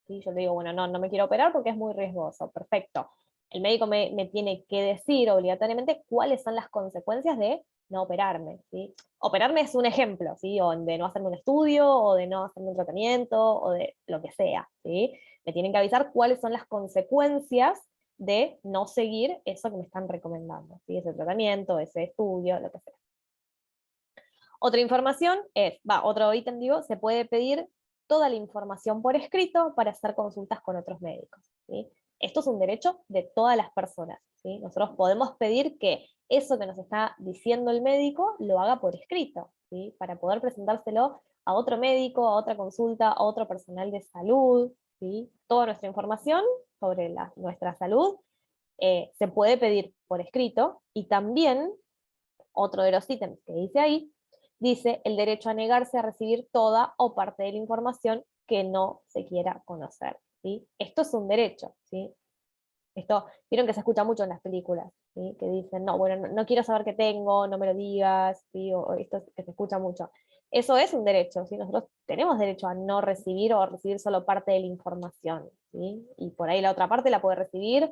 ¿sí? Yo le digo, bueno, no me quiero operar porque es muy riesgoso. Perfecto. El médico me tiene que decir obligatoriamente cuáles son las consecuencias de no operarme. ¿Sí? Operarme es un ejemplo, ¿sí? O de no hacerme un estudio, o de no hacerme un tratamiento, o de lo que sea. ¿Sí? Me tienen que avisar cuáles son las consecuencias de no seguir eso que me están recomendando, ¿sí? Ese tratamiento, ese estudio, lo que sea. Otra información otro ítem digo, se puede pedir toda la información por escrito para hacer consultas con otros médicos, ¿sí? Esto es un derecho de todas las personas, ¿sí? Nosotros podemos pedir que eso que nos está diciendo el médico lo haga por escrito, ¿sí? Para poder presentárselo a otro médico, a otra consulta, a otro personal de salud, ¿sí? Toda nuestra información sobre nuestra salud se puede pedir por escrito, y también otro de los ítems que dice ahí, dice el derecho a negarse a recibir toda o parte de la información que no se quiera conocer. ¿Sí? Esto es un derecho. ¿Sí? Esto, vieron que se escucha mucho en las películas, ¿sí? Que dicen, no, bueno, no quiero saber qué tengo, no me lo digas, ¿sí? O esto que se escucha mucho. Eso es un derecho, ¿sí? Nosotros tenemos derecho a no recibir o a recibir solo parte de la información, ¿sí? Y por ahí la otra parte la puede recibir,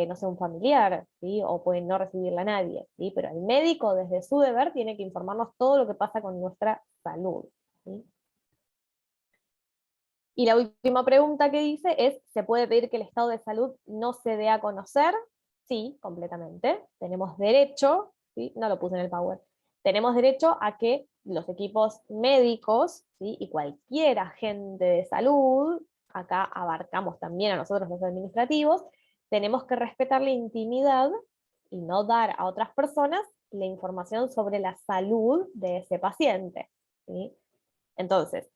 no sé, un familiar, ¿sí? O puede no recibirla nadie, ¿sí? Pero el médico, desde su deber, tiene que informarnos todo lo que pasa con nuestra salud, ¿sí? Y la última pregunta que dice es, ¿se puede pedir que el estado de salud no se dé a conocer? Sí, completamente. Tenemos derecho, ¿sí? No lo puse en el Power, tenemos derecho a que los equipos médicos, ¿sí? Y cualquier agente de salud, acá abarcamos también a nosotros los administrativos, tenemos que respetar la intimidad y no dar a otras personas la información sobre la salud de ese paciente, ¿sí? Entonces,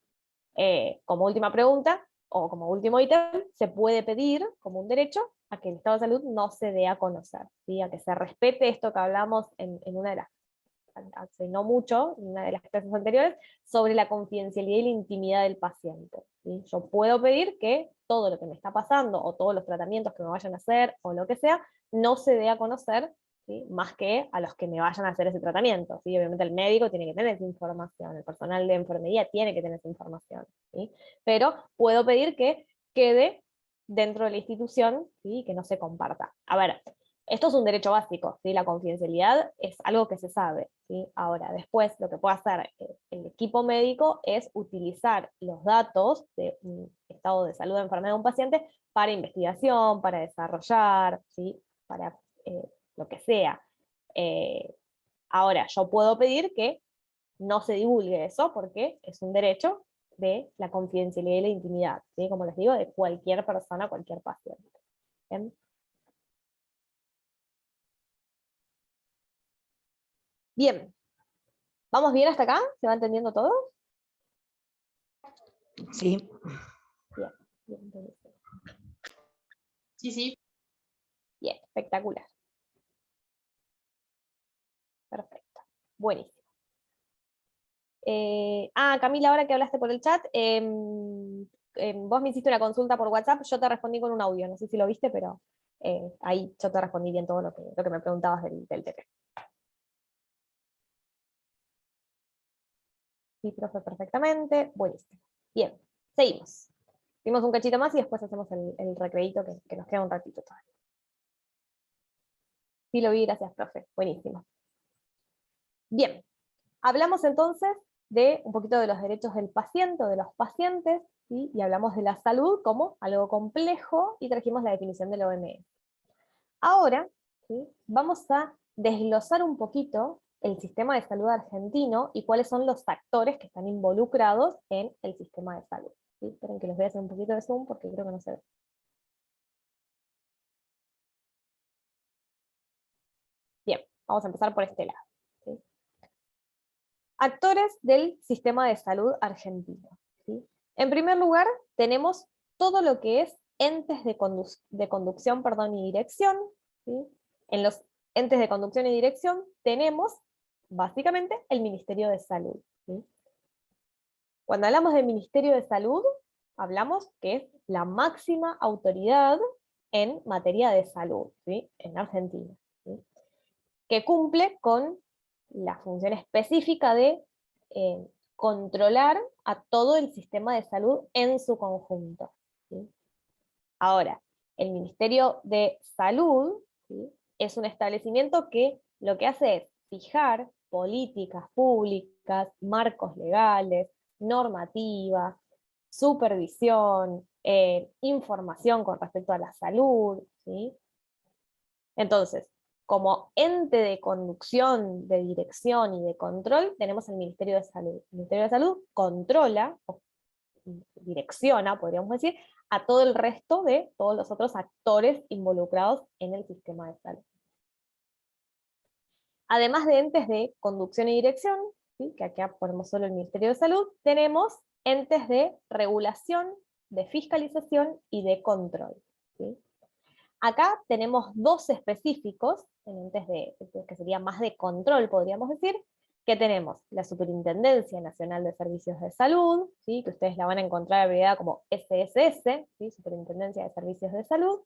como última pregunta, o como último ítem, se puede pedir como un derecho a que el estado de salud no se dé a conocer, ¿sí? A que se respete esto que hablamos en una de las, hace no mucho, en una de las clases anteriores, sobre la confidencialidad y la intimidad del paciente, ¿sí? Yo puedo pedir que todo lo que me está pasando, o todos los tratamientos que me vayan a hacer, o lo que sea, no se dé a conocer, ¿sí? Más que a los que me vayan a hacer ese tratamiento, ¿sí? Obviamente el médico tiene que tener esa información, el personal de enfermería tiene que tener esa información, ¿sí? Pero puedo pedir que quede dentro de la institución, ¿sí? Que no se comparta. A ver, esto es un derecho básico, ¿sí? La confidencialidad es algo que se sabe, ¿sí? Ahora, después lo que puede hacer el equipo médico es utilizar los datos de un estado de salud de enfermedad de un paciente para investigación, para desarrollar, ¿sí? Para lo que sea. Ahora, yo puedo pedir que no se divulgue eso porque es un derecho de la confidencialidad y la intimidad, ¿sí? Como les digo, de cualquier persona, cualquier paciente. ¿Bien? Bien. ¿Vamos bien hasta acá? ¿Se va entendiendo todo?
Sí.
Bien, bien, buenísimo.
Sí, sí.
Bien, espectacular. Perfecto. Buenísimo. Camila, ahora que hablaste por el chat, vos me hiciste una consulta por WhatsApp, yo te respondí con un audio, no sé si lo viste, pero ahí yo te respondí bien todo lo que me preguntabas del TP. Sí, profe, perfectamente. Buenísimo. Bien, seguimos. Seguimos un cachito más y después hacemos el recreíto que nos queda un ratito todavía. Sí, lo vi, gracias, profe. Buenísimo. Bien, hablamos entonces de un poquito de los derechos del paciente o de los pacientes, ¿sí? Y hablamos de la salud como algo complejo y trajimos la definición de la OMS. Ahora, ¿sí? Vamos a desglosar un poquito el sistema de salud argentino y cuáles son los actores que están involucrados en el sistema de salud. ¿Sí? Esperen que les voy a hacer un poquito de zoom porque creo que no se ve. Bien, vamos a empezar por este lado. ¿Sí? Actores del sistema de salud argentino. ¿Sí? En primer lugar, tenemos todo lo que es entes de conducción y dirección. ¿Sí? En los entes de conducción y dirección tenemos básicamente el Ministerio de Salud. ¿Sí? Cuando hablamos del Ministerio de Salud, hablamos que es la máxima autoridad en materia de salud, ¿sí? En Argentina, ¿sí? Que cumple con la función específica de controlar a todo el sistema de salud en su conjunto, ¿sí? Ahora, el Ministerio de Salud, ¿sí? Es un establecimiento que lo que hace es fijar políticas públicas, marcos legales, normativa, supervisión, información con respecto a la salud, ¿sí? Entonces, como ente de conducción, de dirección y de control, tenemos el Ministerio de Salud. El Ministerio de Salud controla, o direcciona, podríamos decir, a todo el resto de todos los otros actores involucrados en el sistema de salud. Además de entes de conducción y dirección, ¿sí? Que acá ponemos solo el Ministerio de Salud, tenemos entes de regulación, de fiscalización y de control, ¿sí? Acá tenemos dos específicos, en entes que sería más de control, podríamos decir, que tenemos la Superintendencia Nacional de Servicios de Salud, ¿sí? Que ustedes la van a encontrar abreviada como SSS, ¿sí? Superintendencia de Servicios de Salud,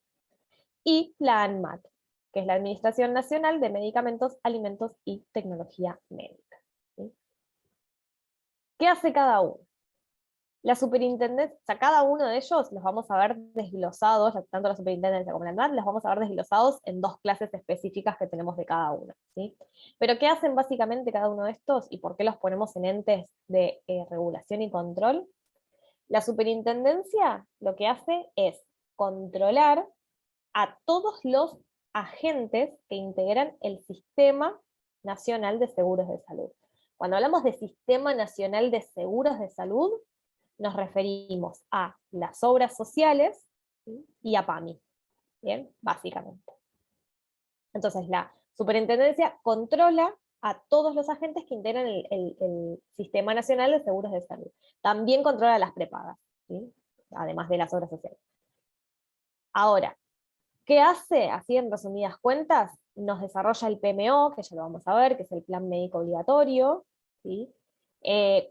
y la ANMAT, que es la Administración Nacional de Medicamentos, Alimentos y Tecnología Médica, ¿sí? ¿Qué hace cada uno? La superintendencia, o sea, cada uno de ellos los vamos a ver desglosados, tanto la superintendencia como la ANMAT, los vamos a ver desglosados en dos clases específicas que tenemos de cada uno, ¿sí? Pero ¿qué hacen básicamente cada uno de estos y por qué los ponemos en entes de regulación y control? La superintendencia lo que hace es controlar a todos los agentes que integran el Sistema Nacional de Seguros de Salud. Cuando hablamos de Sistema Nacional de Seguros de Salud, nos referimos a las obras sociales y a PAMI, ¿bien? Básicamente. Entonces, la superintendencia controla a todos los agentes que integran el Sistema Nacional de Seguros de Salud. También controla las prepagas, ¿sí? Además de las obras sociales. Ahora, ¿qué hace? Así en resumidas cuentas, nos desarrolla el PMO, que ya lo vamos a ver, que es el Plan Médico Obligatorio, ¿sí?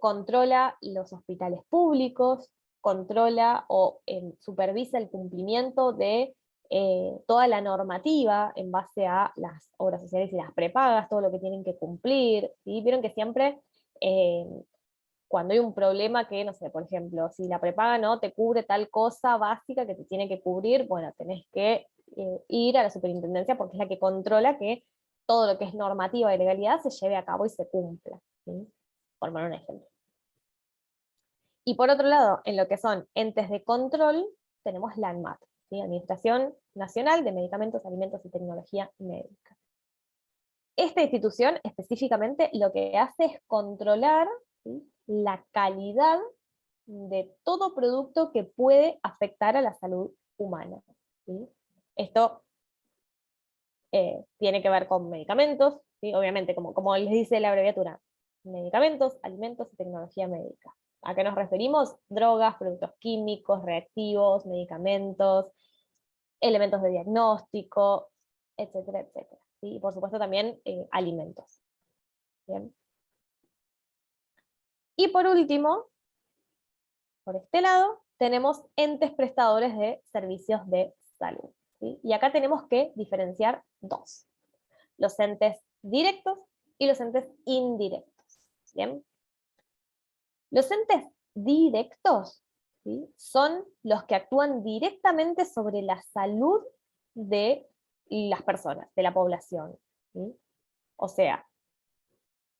Controla los hospitales públicos, controla o supervisa el cumplimiento de toda la normativa en base a las obras sociales y las prepagas, todo lo que tienen que cumplir, ¿sí? Vieron que siempre cuando hay un problema que, no sé, por ejemplo, si la prepaga no te cubre tal cosa básica que te tiene que cubrir, bueno, tenés que ir a la superintendencia porque es la que controla que todo lo que es normativa y legalidad se lleve a cabo y se cumpla, ¿sí? Por poner un ejemplo. Y por otro lado, en lo que son entes de control, tenemos la ANMAT, ¿sí? Administración Nacional de Medicamentos, Alimentos y Tecnología Médica. Esta institución específicamente lo que hace es controlar, ¿sí?, la calidad de todo producto que puede afectar a la salud humana, ¿sí? Esto tiene que ver con medicamentos, ¿sí? Obviamente, como les dice la abreviatura, medicamentos, alimentos y tecnología médica. ¿A qué nos referimos? Drogas, productos químicos, reactivos, medicamentos, elementos de diagnóstico, etcétera, etcétera, ¿sí? Y por supuesto también alimentos. ¿Bien? Y por último, por este lado, tenemos entes prestadores de servicios de salud, ¿sí? Y acá tenemos que diferenciar dos: los entes directos y los entes indirectos. ¿Bien? Los entes directos, ¿sí?, son los que actúan directamente sobre la salud de las personas, de la población, ¿sí? O sea,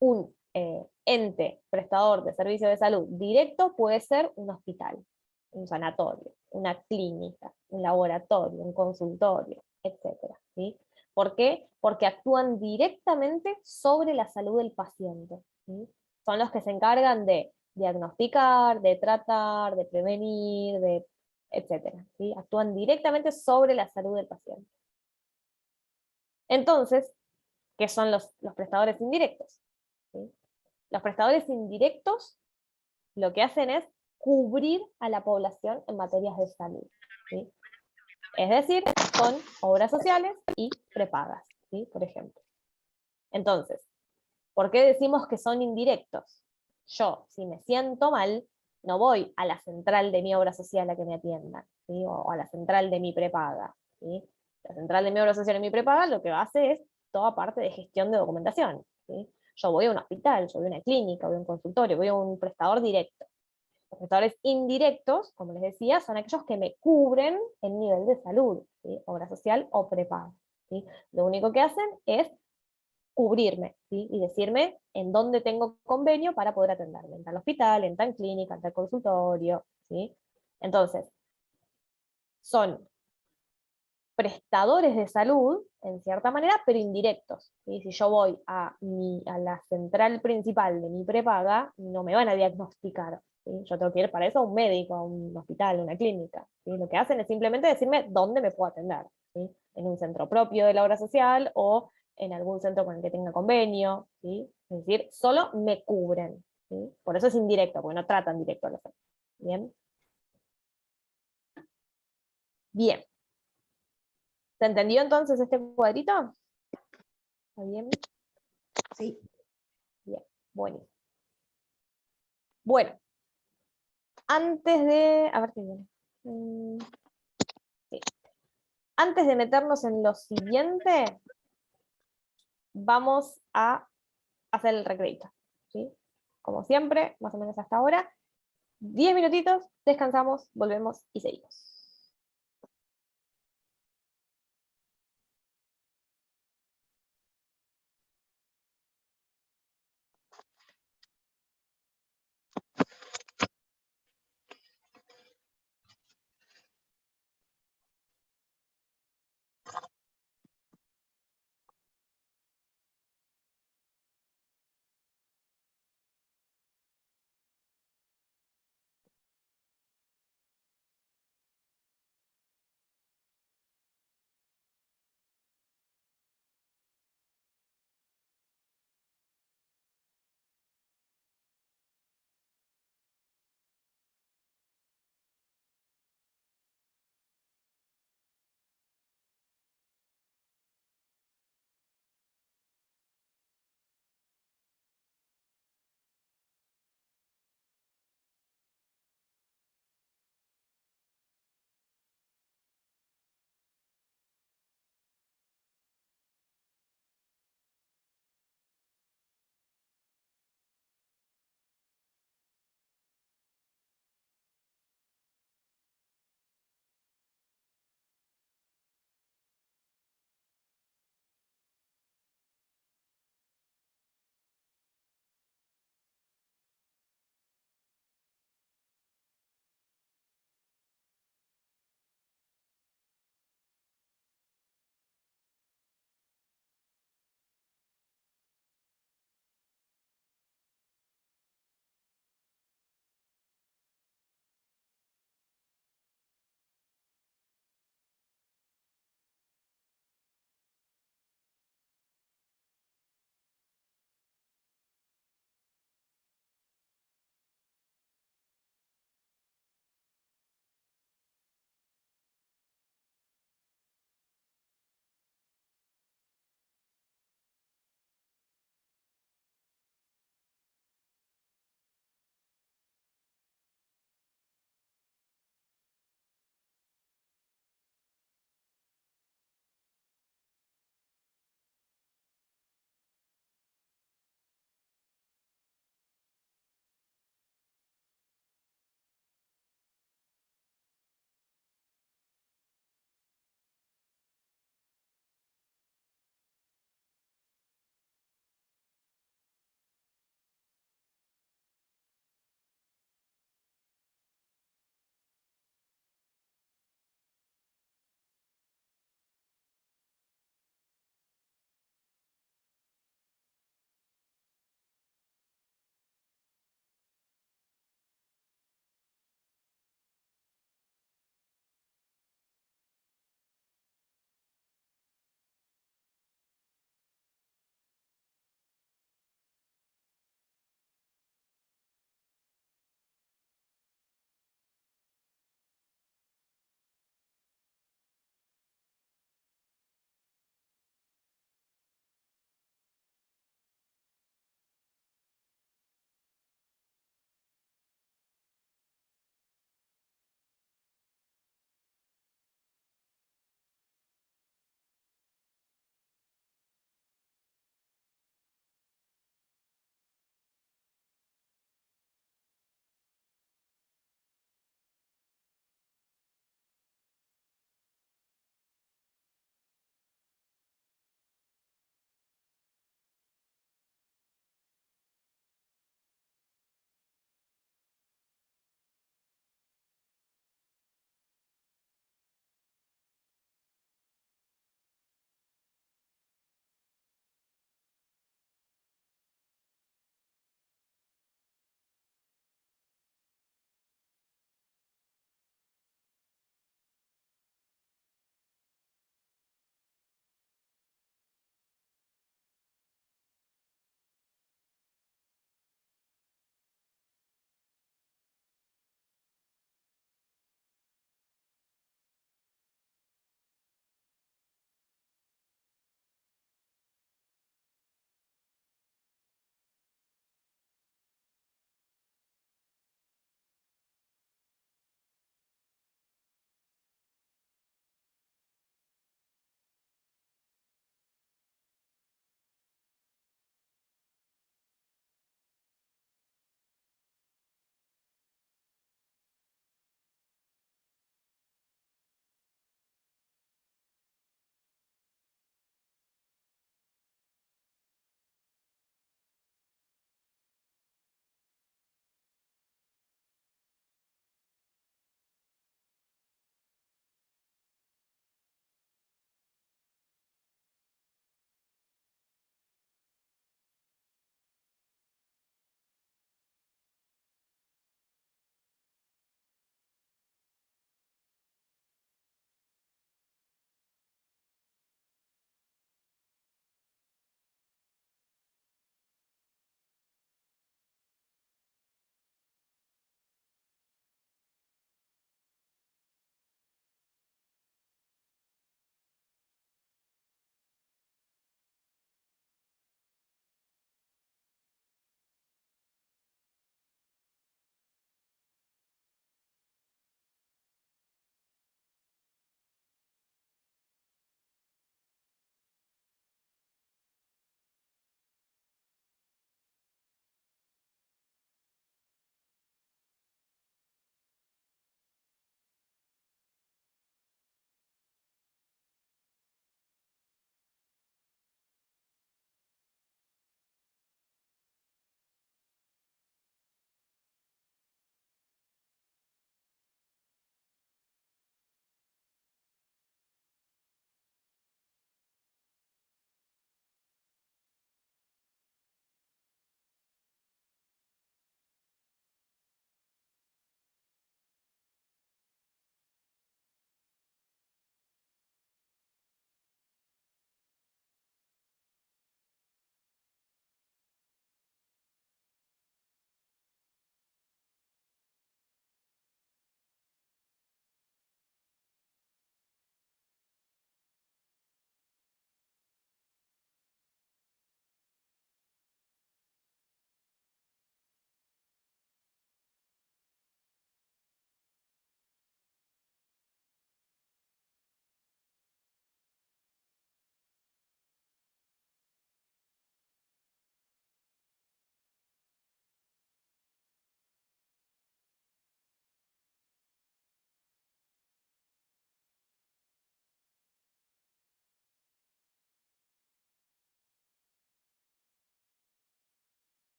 un ente prestador de servicios de salud directo puede ser un hospital, un sanatorio, una clínica, un laboratorio, un consultorio, etcétera, ¿sí? ¿Por qué? Porque actúan directamente sobre la salud del paciente, ¿sí? Son los que se encargan de diagnosticar, de tratar, de prevenir, etcétera, ¿sí? Actúan directamente sobre la salud del paciente. Entonces, ¿qué son los prestadores indirectos? ¿Sí? Los prestadores indirectos lo que hacen es cubrir a la población en materias de salud, ¿sí? Es decir, son obras sociales y prepagas, ¿sí?, por ejemplo. Entonces, ¿por qué decimos que son indirectos? Yo, si me siento mal, no voy a la central de mi obra social a que me atiendan, ¿sí?, o a la central de mi prepaga, ¿sí? La central de mi obra social y mi prepaga lo que hace es toda parte de gestión de documentación, ¿sí? Yo voy a un hospital, yo voy a una clínica, voy a un consultorio, voy a un prestador directo. Los prestadores indirectos, como les decía, son aquellos que me cubren el nivel de salud, ¿sí?, obra social o prepaga, ¿sí? Lo único que hacen es cubrirme, ¿sí?, y decirme en dónde tengo convenio para poder atenderme, en tal hospital, en tal clínica, en tal consultorio, ¿sí? Entonces, son prestadores de salud, en cierta manera, pero indirectos, ¿sí? Si yo voy a la central principal de mi prepaga, no me van a diagnosticar, ¿sí? Yo tengo que ir para eso a un médico, a un hospital, a una clínica, ¿sí? Lo que hacen es simplemente decirme dónde me puedo atender, ¿sí? En un centro propio de la obra social o en algún centro con el que tenga convenio, ¿sí? Es decir, solo me cubren, ¿sí? Por eso es indirecto, porque no tratan directo a los otros. ¿Bien? Bien. ¿Se entendió entonces este cuadrito? ¿Está bien?
Sí.
Bien, bueno. Bueno, antes de... A ver qué viene. Sí. Antes de meternos en lo siguiente, vamos a hacer el recreito, ¿sí? Como siempre, más o menos hasta ahora. 10 minutitos, descansamos, volvemos y seguimos.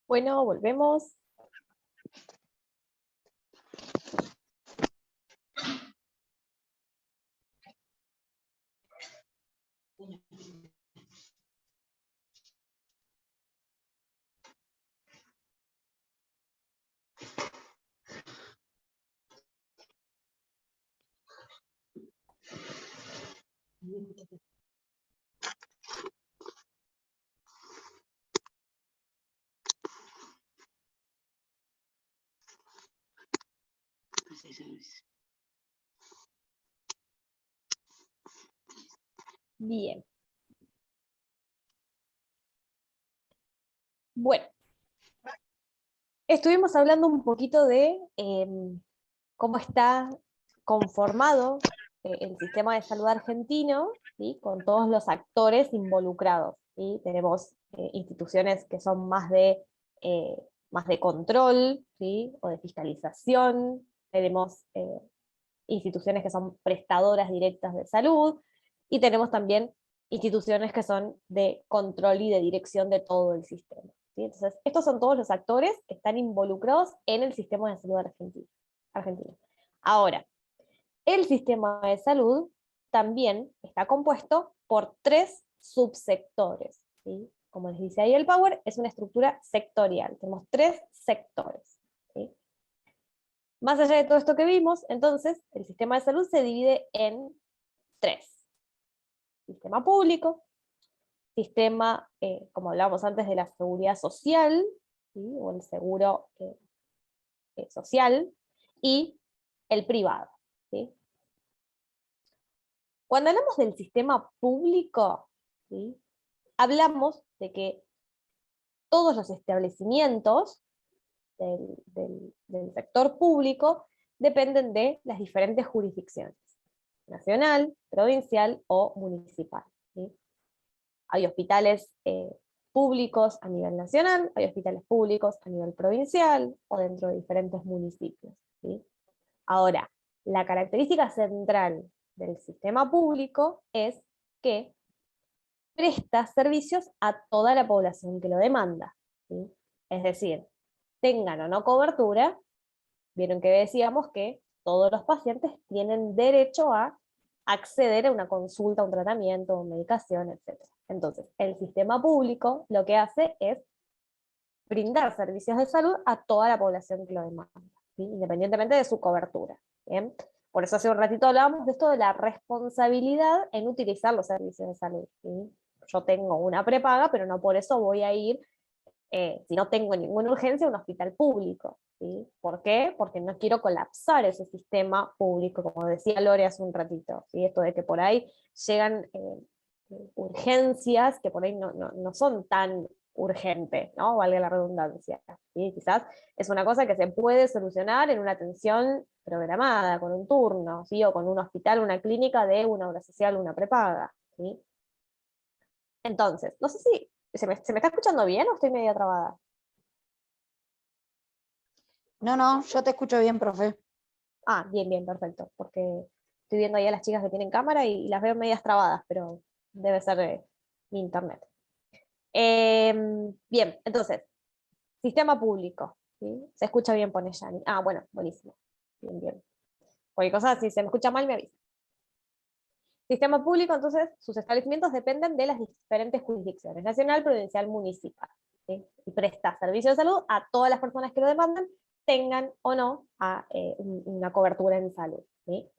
Bueno, volvemos. Bien. Bueno, estuvimos hablando un poquito de cómo está conformado el sistema de salud argentino, ¿sí? Con todos los actores involucrados, ¿sí? Tenemos instituciones que son más de control, ¿sí? O de fiscalización, tenemos instituciones que son prestadoras directas de salud, y tenemos también instituciones que son de control y de dirección de todo el sistema, ¿sí? Entonces, estos son todos los actores que están involucrados en el sistema de salud argentino. Ahora, el sistema de salud también está compuesto por 3 subsectores, ¿sí? Como les dice ahí el Power, es una estructura sectorial. Tenemos 3 sectores, ¿sí? Más allá de todo esto que vimos, entonces, el sistema de salud se divide en 3. Sistema público, sistema, como hablábamos antes, de la seguridad social, ¿sí? O el seguro social, y el privado, ¿sí? Cuando hablamos del sistema público, ¿sí? Hablamos de que todos los establecimientos del sector público dependen de las diferentes jurisdicciones, nacional, provincial o municipal, ¿sí? Hay hospitales públicos a nivel nacional, hay hospitales públicos a nivel provincial o dentro de diferentes municipios, ¿sí? Ahora, la característica central del sistema público es que presta servicios a toda la población que lo demanda, ¿sí? Es decir, tengan o no cobertura, vieron que decíamos que todos los pacientes tienen derecho a acceder a una consulta, un tratamiento, una medicación, etc. Entonces, el sistema público lo que hace es brindar servicios de salud a toda la población que lo demanda, ¿sí? Independientemente de su cobertura, ¿bien? Por eso hace un ratito hablábamos de esto de la responsabilidad en utilizar los servicios de salud, ¿sí? Yo tengo una prepaga, pero no por eso voy a ir, si no tengo ninguna urgencia, a un hospital público, ¿sí? ¿Por qué? Porque no quiero colapsar ese sistema público, como decía Lore hace un ratito, ¿sí? Esto de que por ahí llegan urgencias que por ahí no son tan urgentes, ¿no? Valga la redundancia, ¿sí? Quizás es una cosa que se puede solucionar en una atención programada, con un turno, ¿sí? O con un hospital, una clínica de una obra social, una prepaga, ¿sí? Entonces, no sé si se me está escuchando bien o estoy medio trabada.
No, yo te escucho bien, profe.
Ah, bien, bien, perfecto, porque estoy viendo ahí a las chicas que tienen cámara y las veo medias trabadas, pero debe ser mi internet. Bien, entonces, sistema público, ¿sí? Se escucha bien, pone Yani. Ah, bueno, buenísimo. Bien, bien. Cualquier cosa, si se me escucha mal, me avisa. Sistema público, entonces, sus establecimientos dependen de las diferentes jurisdicciones, nacional, provincial, municipal, ¿sí? Y presta servicio de salud a todas las personas que lo demandan, tengan o no una cobertura en salud, ¿sí?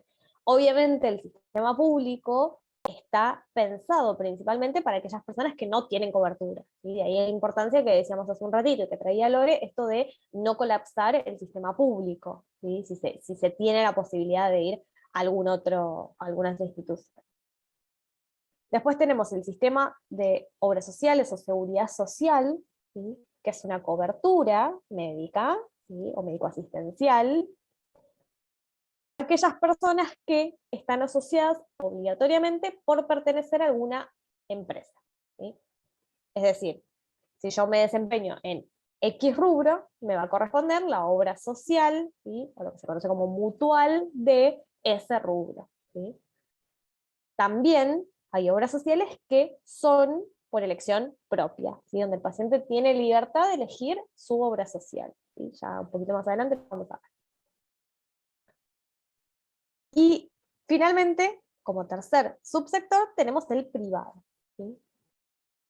Obviamente el sistema público está pensado principalmente para aquellas personas que no tienen cobertura, ¿sí? De ahí la importancia que decíamos hace un ratito y que traía Lore, esto de no colapsar el sistema público, ¿sí? Si se tiene la posibilidad de ir a algunas instituciones. Después tenemos el sistema de obras sociales o seguridad social, ¿sí? Que es una cobertura médica, ¿sí? O médico-asistencial, aquellas personas que están asociadas obligatoriamente por pertenecer a alguna empresa, ¿sí? Es decir, si yo me desempeño en X rubro, me va a corresponder la obra social, ¿sí? O lo que se conoce como mutual de ese rubro, ¿sí? También hay obras sociales que son por elección propia, ¿sí? Donde el paciente tiene libertad de elegir su obra social, ¿sí? Ya un poquito más adelante vamos a ver. Y finalmente, como tercer subsector, tenemos el privado, ¿sí?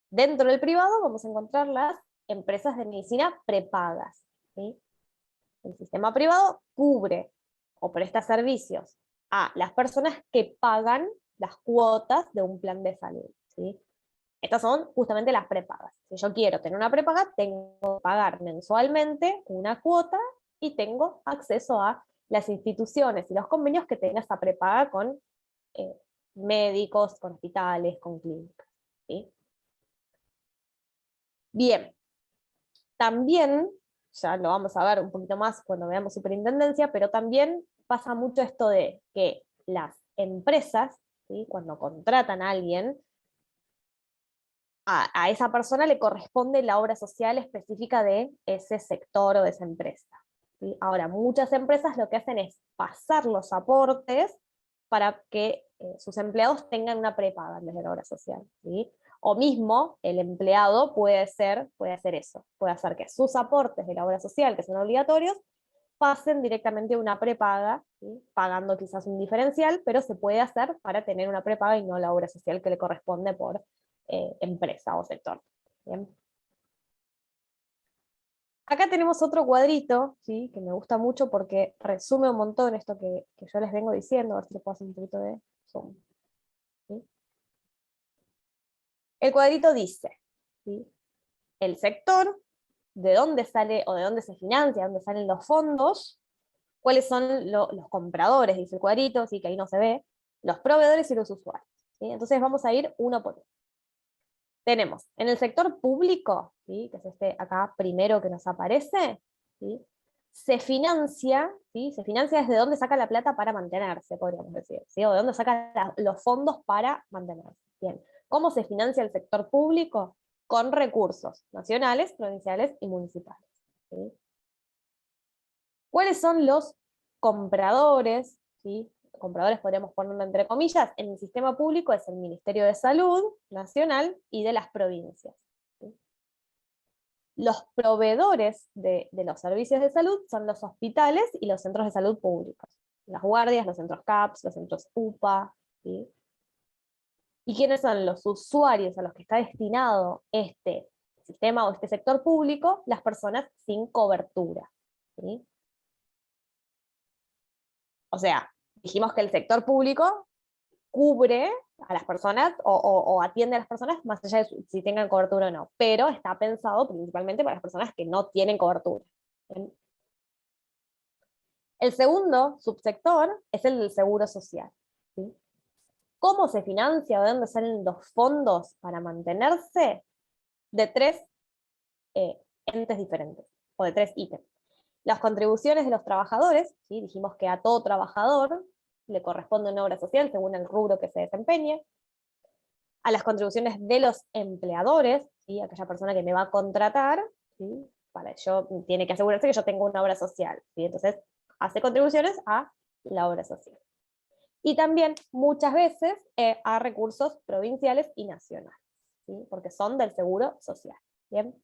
Dentro del privado vamos a encontrar las empresas de medicina prepagas, ¿sí? El sistema privado cubre o presta servicios a las personas que pagan las cuotas de un plan de salud, ¿sí? Estas son justamente las prepagas. Si yo quiero tener una prepaga, tengo que pagar mensualmente una cuota y tengo acceso a las instituciones y los convenios que tenga esa prepaga con eh, médicos, con hospitales, con clínicas, ¿sí? Bien, también, ya lo vamos a ver un poquito más cuando veamos superintendencia, pero también pasa mucho esto de que las empresas, ¿sí? Cuando contratan a alguien, a esa persona le corresponde la obra social específica de ese sector o de esa empresa, ¿sí? Ahora, muchas empresas lo que hacen es pasar los aportes para que sus empleados tengan una prepaga en vez de la obra social, ¿sí? O mismo el empleado puede hacer eso, puede hacer que sus aportes de la obra social, que son obligatorios, pasen directamente a una prepaga, ¿sí? Pagando quizás un diferencial, pero se puede hacer para tener una prepaga y no la obra social que le corresponde por empresa o sector. ¿Bien? Acá tenemos otro cuadrito, ¿sí? Que me gusta mucho porque resume un montón esto que yo les vengo diciendo, a ver si le puedo hacer un poquito de zoom, ¿sí? El cuadrito dice, ¿sí? El sector, de dónde sale o de dónde se financia, de dónde salen los fondos, cuáles son los compradores, dice el cuadrito, ¿sí? Que ahí no se ve, los proveedores y los usuarios, ¿sí? Entonces vamos a ir uno por uno. Tenemos en el sector público, ¿sí? Que es este acá primero que nos aparece, ¿sí? Se financia, ¿sí? Se financia desde dónde saca la plata para mantenerse, podríamos decir, ¿sí? O de dónde saca los fondos para mantenerse. Bien. ¿Cómo se financia el sector público? Con recursos nacionales, provinciales y municipales, ¿sí? ¿Cuáles son los compradores? ¿Sí? Compradores podríamos ponerlo entre comillas, en el sistema público es el Ministerio de Salud Nacional y de las provincias, ¿sí? Los proveedores de los servicios de salud son los hospitales y los centros de salud públicos, las guardias, los centros CAPS, los centros UPA, ¿sí? ¿Y quiénes son los usuarios a los que está destinado este sistema o este sector público? Las personas sin cobertura, ¿sí? O sea, dijimos que el sector público cubre a las personas o atiende a las personas más allá de si tengan cobertura o no, pero está pensado principalmente para las personas que no tienen cobertura. ¿Bien? El segundo subsector es el del seguro social, ¿sí? ¿Cómo se financia o de dónde salen los fondos para mantenerse? De tres entes diferentes, o de tres ítems. Las contribuciones de los trabajadores, ¿sí? Dijimos que a todo trabajador le corresponde una obra social según el rubro que se desempeñe. A las contribuciones de los empleadores, ¿sí? Aquella persona que me va a contratar, ¿sí? Tiene que asegurarse que yo tengo una obra social, ¿sí? Entonces hace contribuciones a la obra social. Y también muchas veces a recursos provinciales y nacionales, ¿sí? Porque son del seguro social. ¿Bien?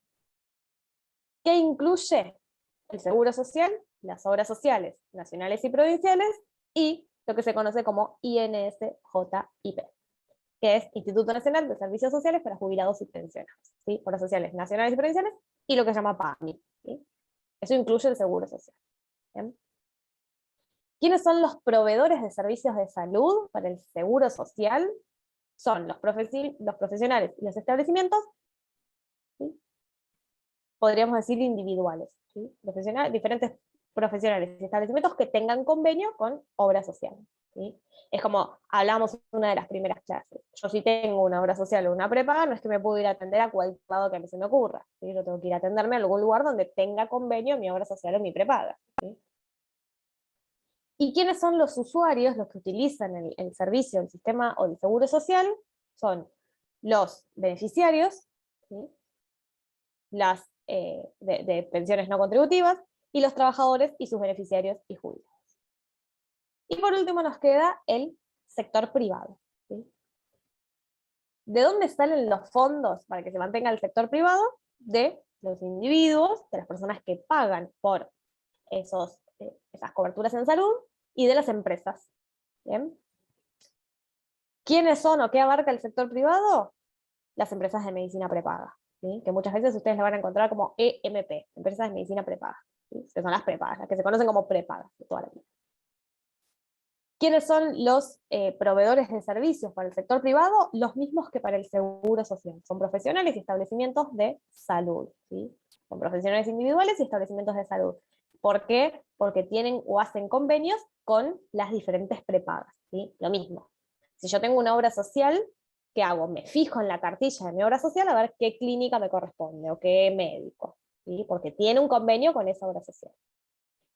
¿Qué incluye el seguro social? Las obras sociales nacionales y provinciales y lo que se conoce como INSJIP, que es Instituto Nacional de Servicios Sociales para Jubilados y Pensionados, ¿sí? Obras sociales nacionales y provinciales y lo que se llama PAMI, ¿sí? Eso incluye el seguro social. ¿Bien? ¿Quiénes son los proveedores de servicios de salud para el seguro social? Son los profesionales y los establecimientos, ¿sí? Podríamos decir individuales, ¿sí? Diferentes profesionales y establecimientos que tengan convenio con obra social, ¿sí? Es como hablamos en una de las primeras clases. Yo si tengo una obra social o una prepaga, no es que me puedo ir a atender a cualquier lado que a mí se me ocurra, ¿sí? Yo tengo que ir a atenderme a algún lugar donde tenga convenio mi obra social o mi prepaga, ¿sí? ¿Y quiénes son los usuarios, los que utilizan el servicio, el sistema o el seguro social? Son los beneficiarios, ¿sí? Las de pensiones no contributivas, y los trabajadores y sus beneficiarios y jubilados. Y por último nos queda el sector privado, ¿sí? ¿De dónde salen los fondos para que se mantenga el sector privado? De los individuos, de las personas que pagan por esas coberturas en salud, y de las empresas. ¿Bien? ¿Quiénes son o qué abarca el sector privado? Las empresas de medicina prepaga, ¿sí? Que muchas veces ustedes la van a encontrar como EMP, empresas de medicina prepaga, ¿sí? Que son las prepagas, las que se conocen como prepagas de toda la vida. ¿Quiénes son los proveedores de servicios para el sector privado? Los mismos que para el seguro social. Son profesionales y establecimientos de salud, ¿sí? Son profesionales individuales y establecimientos de salud. ¿Por qué? Porque tienen o hacen convenios con las diferentes prepagas, ¿sí? Lo mismo. Si yo tengo una obra social, ¿qué hago? Me fijo en la cartilla de mi obra social a ver qué clínica me corresponde o qué médico, ¿sí? Porque tiene un convenio con esa obra social.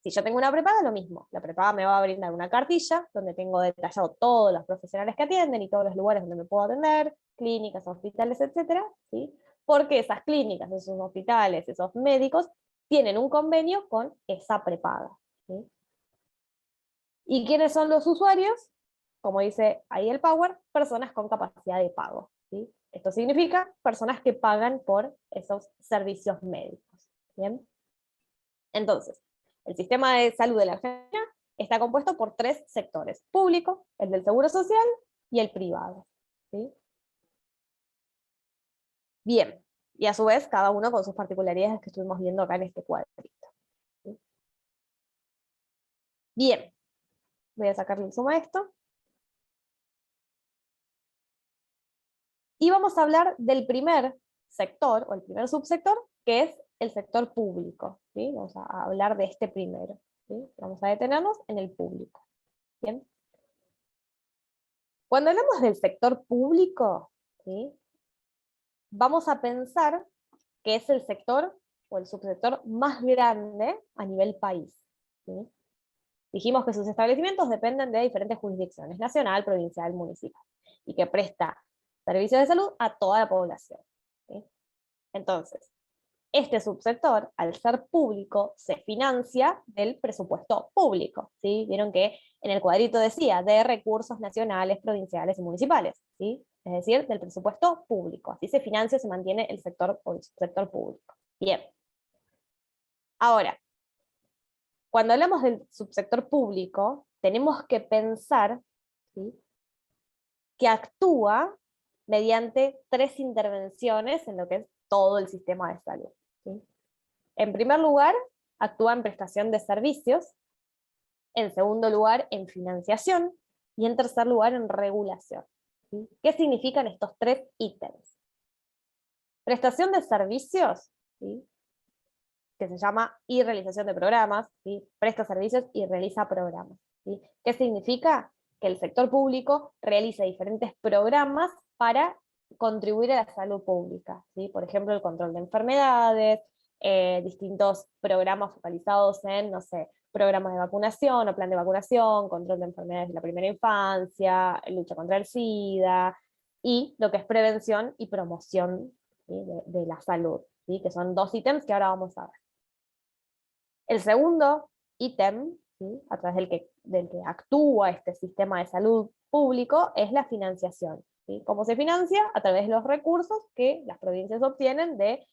Si yo tengo una prepaga, lo mismo. La prepaga me va a brindar una cartilla donde tengo detallado todos los profesionales que atienden y todos los lugares donde me puedo atender, clínicas, hospitales, etcétera, ¿sí? Porque esas clínicas, esos hospitales, esos médicos tienen un convenio con esa prepaga, ¿sí? ¿Y quiénes son los usuarios? Como dice ahí el Power, personas con capacidad de pago, ¿sí? Esto significa personas que pagan por esos servicios médicos, ¿bien? Entonces, el sistema de salud de la Argentina está compuesto por 3 sectores: público, el del seguro social y el privado, ¿sí? Bien, y a su vez cada uno con sus particularidades que estuvimos viendo acá en este cuadrito, ¿sí? Bien, voy a sacarle el zoom a esto. Y vamos a hablar del primer sector, o el primer subsector, que es el sector público, ¿sí? Vamos a hablar de este primero, ¿sí? Vamos a detenernos en el público, ¿bien? Cuando hablamos del sector público, ¿sí? Vamos a pensar que es el sector o el subsector más grande a nivel país, ¿sí? Dijimos que sus establecimientos dependen de diferentes jurisdicciones: nacional, provincial, municipal, y que presta servicios de salud a toda la población, ¿sí? Entonces, este subsector, al ser público, se financia del presupuesto público, ¿sí? Vieron que en el cuadrito decía de recursos nacionales, provinciales y municipales, ¿sí? Es decir, del presupuesto público. Así se financia, se mantiene el sector o el subsector público. Bien. Ahora, cuando hablamos del subsector público, tenemos que pensar, ¿sí?, que actúa mediante 3 intervenciones en lo que es todo el sistema de salud, ¿sí? En primer lugar, actúa en prestación de servicios; en segundo lugar, en financiación; y en tercer lugar, en regulación, ¿sí? ¿Qué significan estos 3 ítems? Prestación de servicios, ¿sí?, que se llama y realización de programas, ¿sí? Presta servicios y realiza programas, ¿sí? ¿Qué significa? Que el sector público realiza diferentes programas para contribuir a la salud pública, ¿sí? Por ejemplo, el control de enfermedades, distintos programas focalizados en, no sé, programas de vacunación o plan de vacunación, control de enfermedades de la primera infancia, lucha contra el SIDA, y lo que es prevención y promoción, ¿sí?, de la salud, ¿sí?, que son 2 ítems que ahora vamos a ver. El segundo ítem, ¿sí?, a través del que actúa este sistema de salud público, es la financiación, ¿sí? ¿Cómo se financia? A través de los recursos que las provincias obtienen de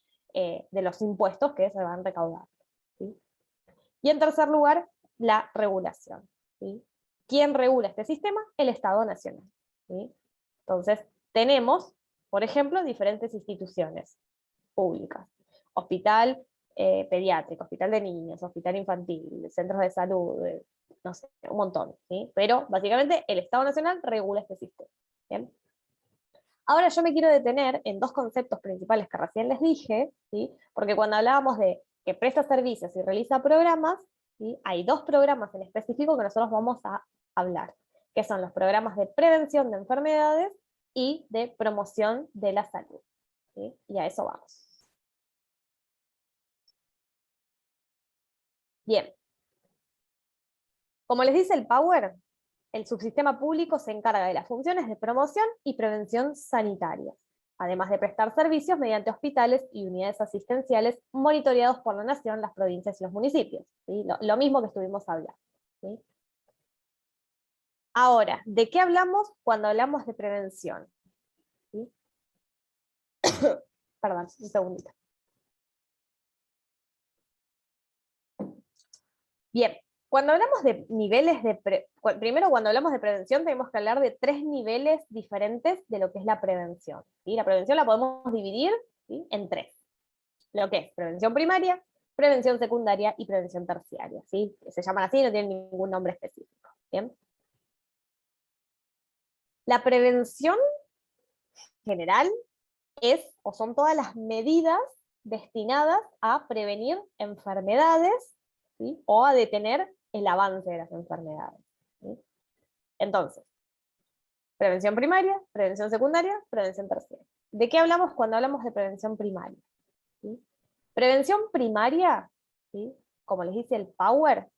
los impuestos que se van recaudando, ¿sí? Y en tercer lugar, la regulación, ¿sí? ¿Quién regula este sistema? El Estado Nacional, ¿sí? Entonces, tenemos, por ejemplo, diferentes instituciones públicas: hospital pediátrico, hospital de niños, hospital infantil, centros de salud, no sé, un montón, ¿sí? Pero básicamente el Estado Nacional regula este sistema, ¿bien? Ahora yo me quiero detener en 2 conceptos principales que recién les dije, ¿sí? Porque cuando hablábamos de que presta servicios y realiza programas, ¿sí?, hay 2 programas en específico que nosotros vamos a hablar, que son los programas de prevención de enfermedades y de promoción de la salud, ¿sí? Y a eso vamos. Bien. Como les dice el Power, el subsistema público se encarga de las funciones de promoción y prevención sanitarias, además de prestar servicios mediante hospitales y unidades asistenciales monitoreados por la nación, las provincias y los municipios, ¿sí? Lo mismo que estuvimos hablando, ¿sí? Ahora, ¿de qué hablamos cuando hablamos de prevención? ¿Sí? Perdón, un segundito. Bien, cuando hablamos de niveles de... Primero, cuando hablamos de prevención, tenemos que hablar de 3 niveles diferentes de lo que es la prevención, ¿sí? La prevención la podemos dividir, ¿sí?, en 3. Lo que es prevención primaria, prevención secundaria y prevención terciaria, ¿sí? Se llaman así, no tienen ningún nombre específico. ¿Bien? La prevención general es, o son todas las medidas destinadas a prevenir enfermedades, ¿sí?, o a detener el avance de las enfermedades, ¿sí? Entonces, prevención primaria, prevención secundaria, prevención terciaria. ¿De qué hablamos cuando hablamos de prevención primaria? ¿Sí? Prevención primaria, ¿sí?, como les dice el Power,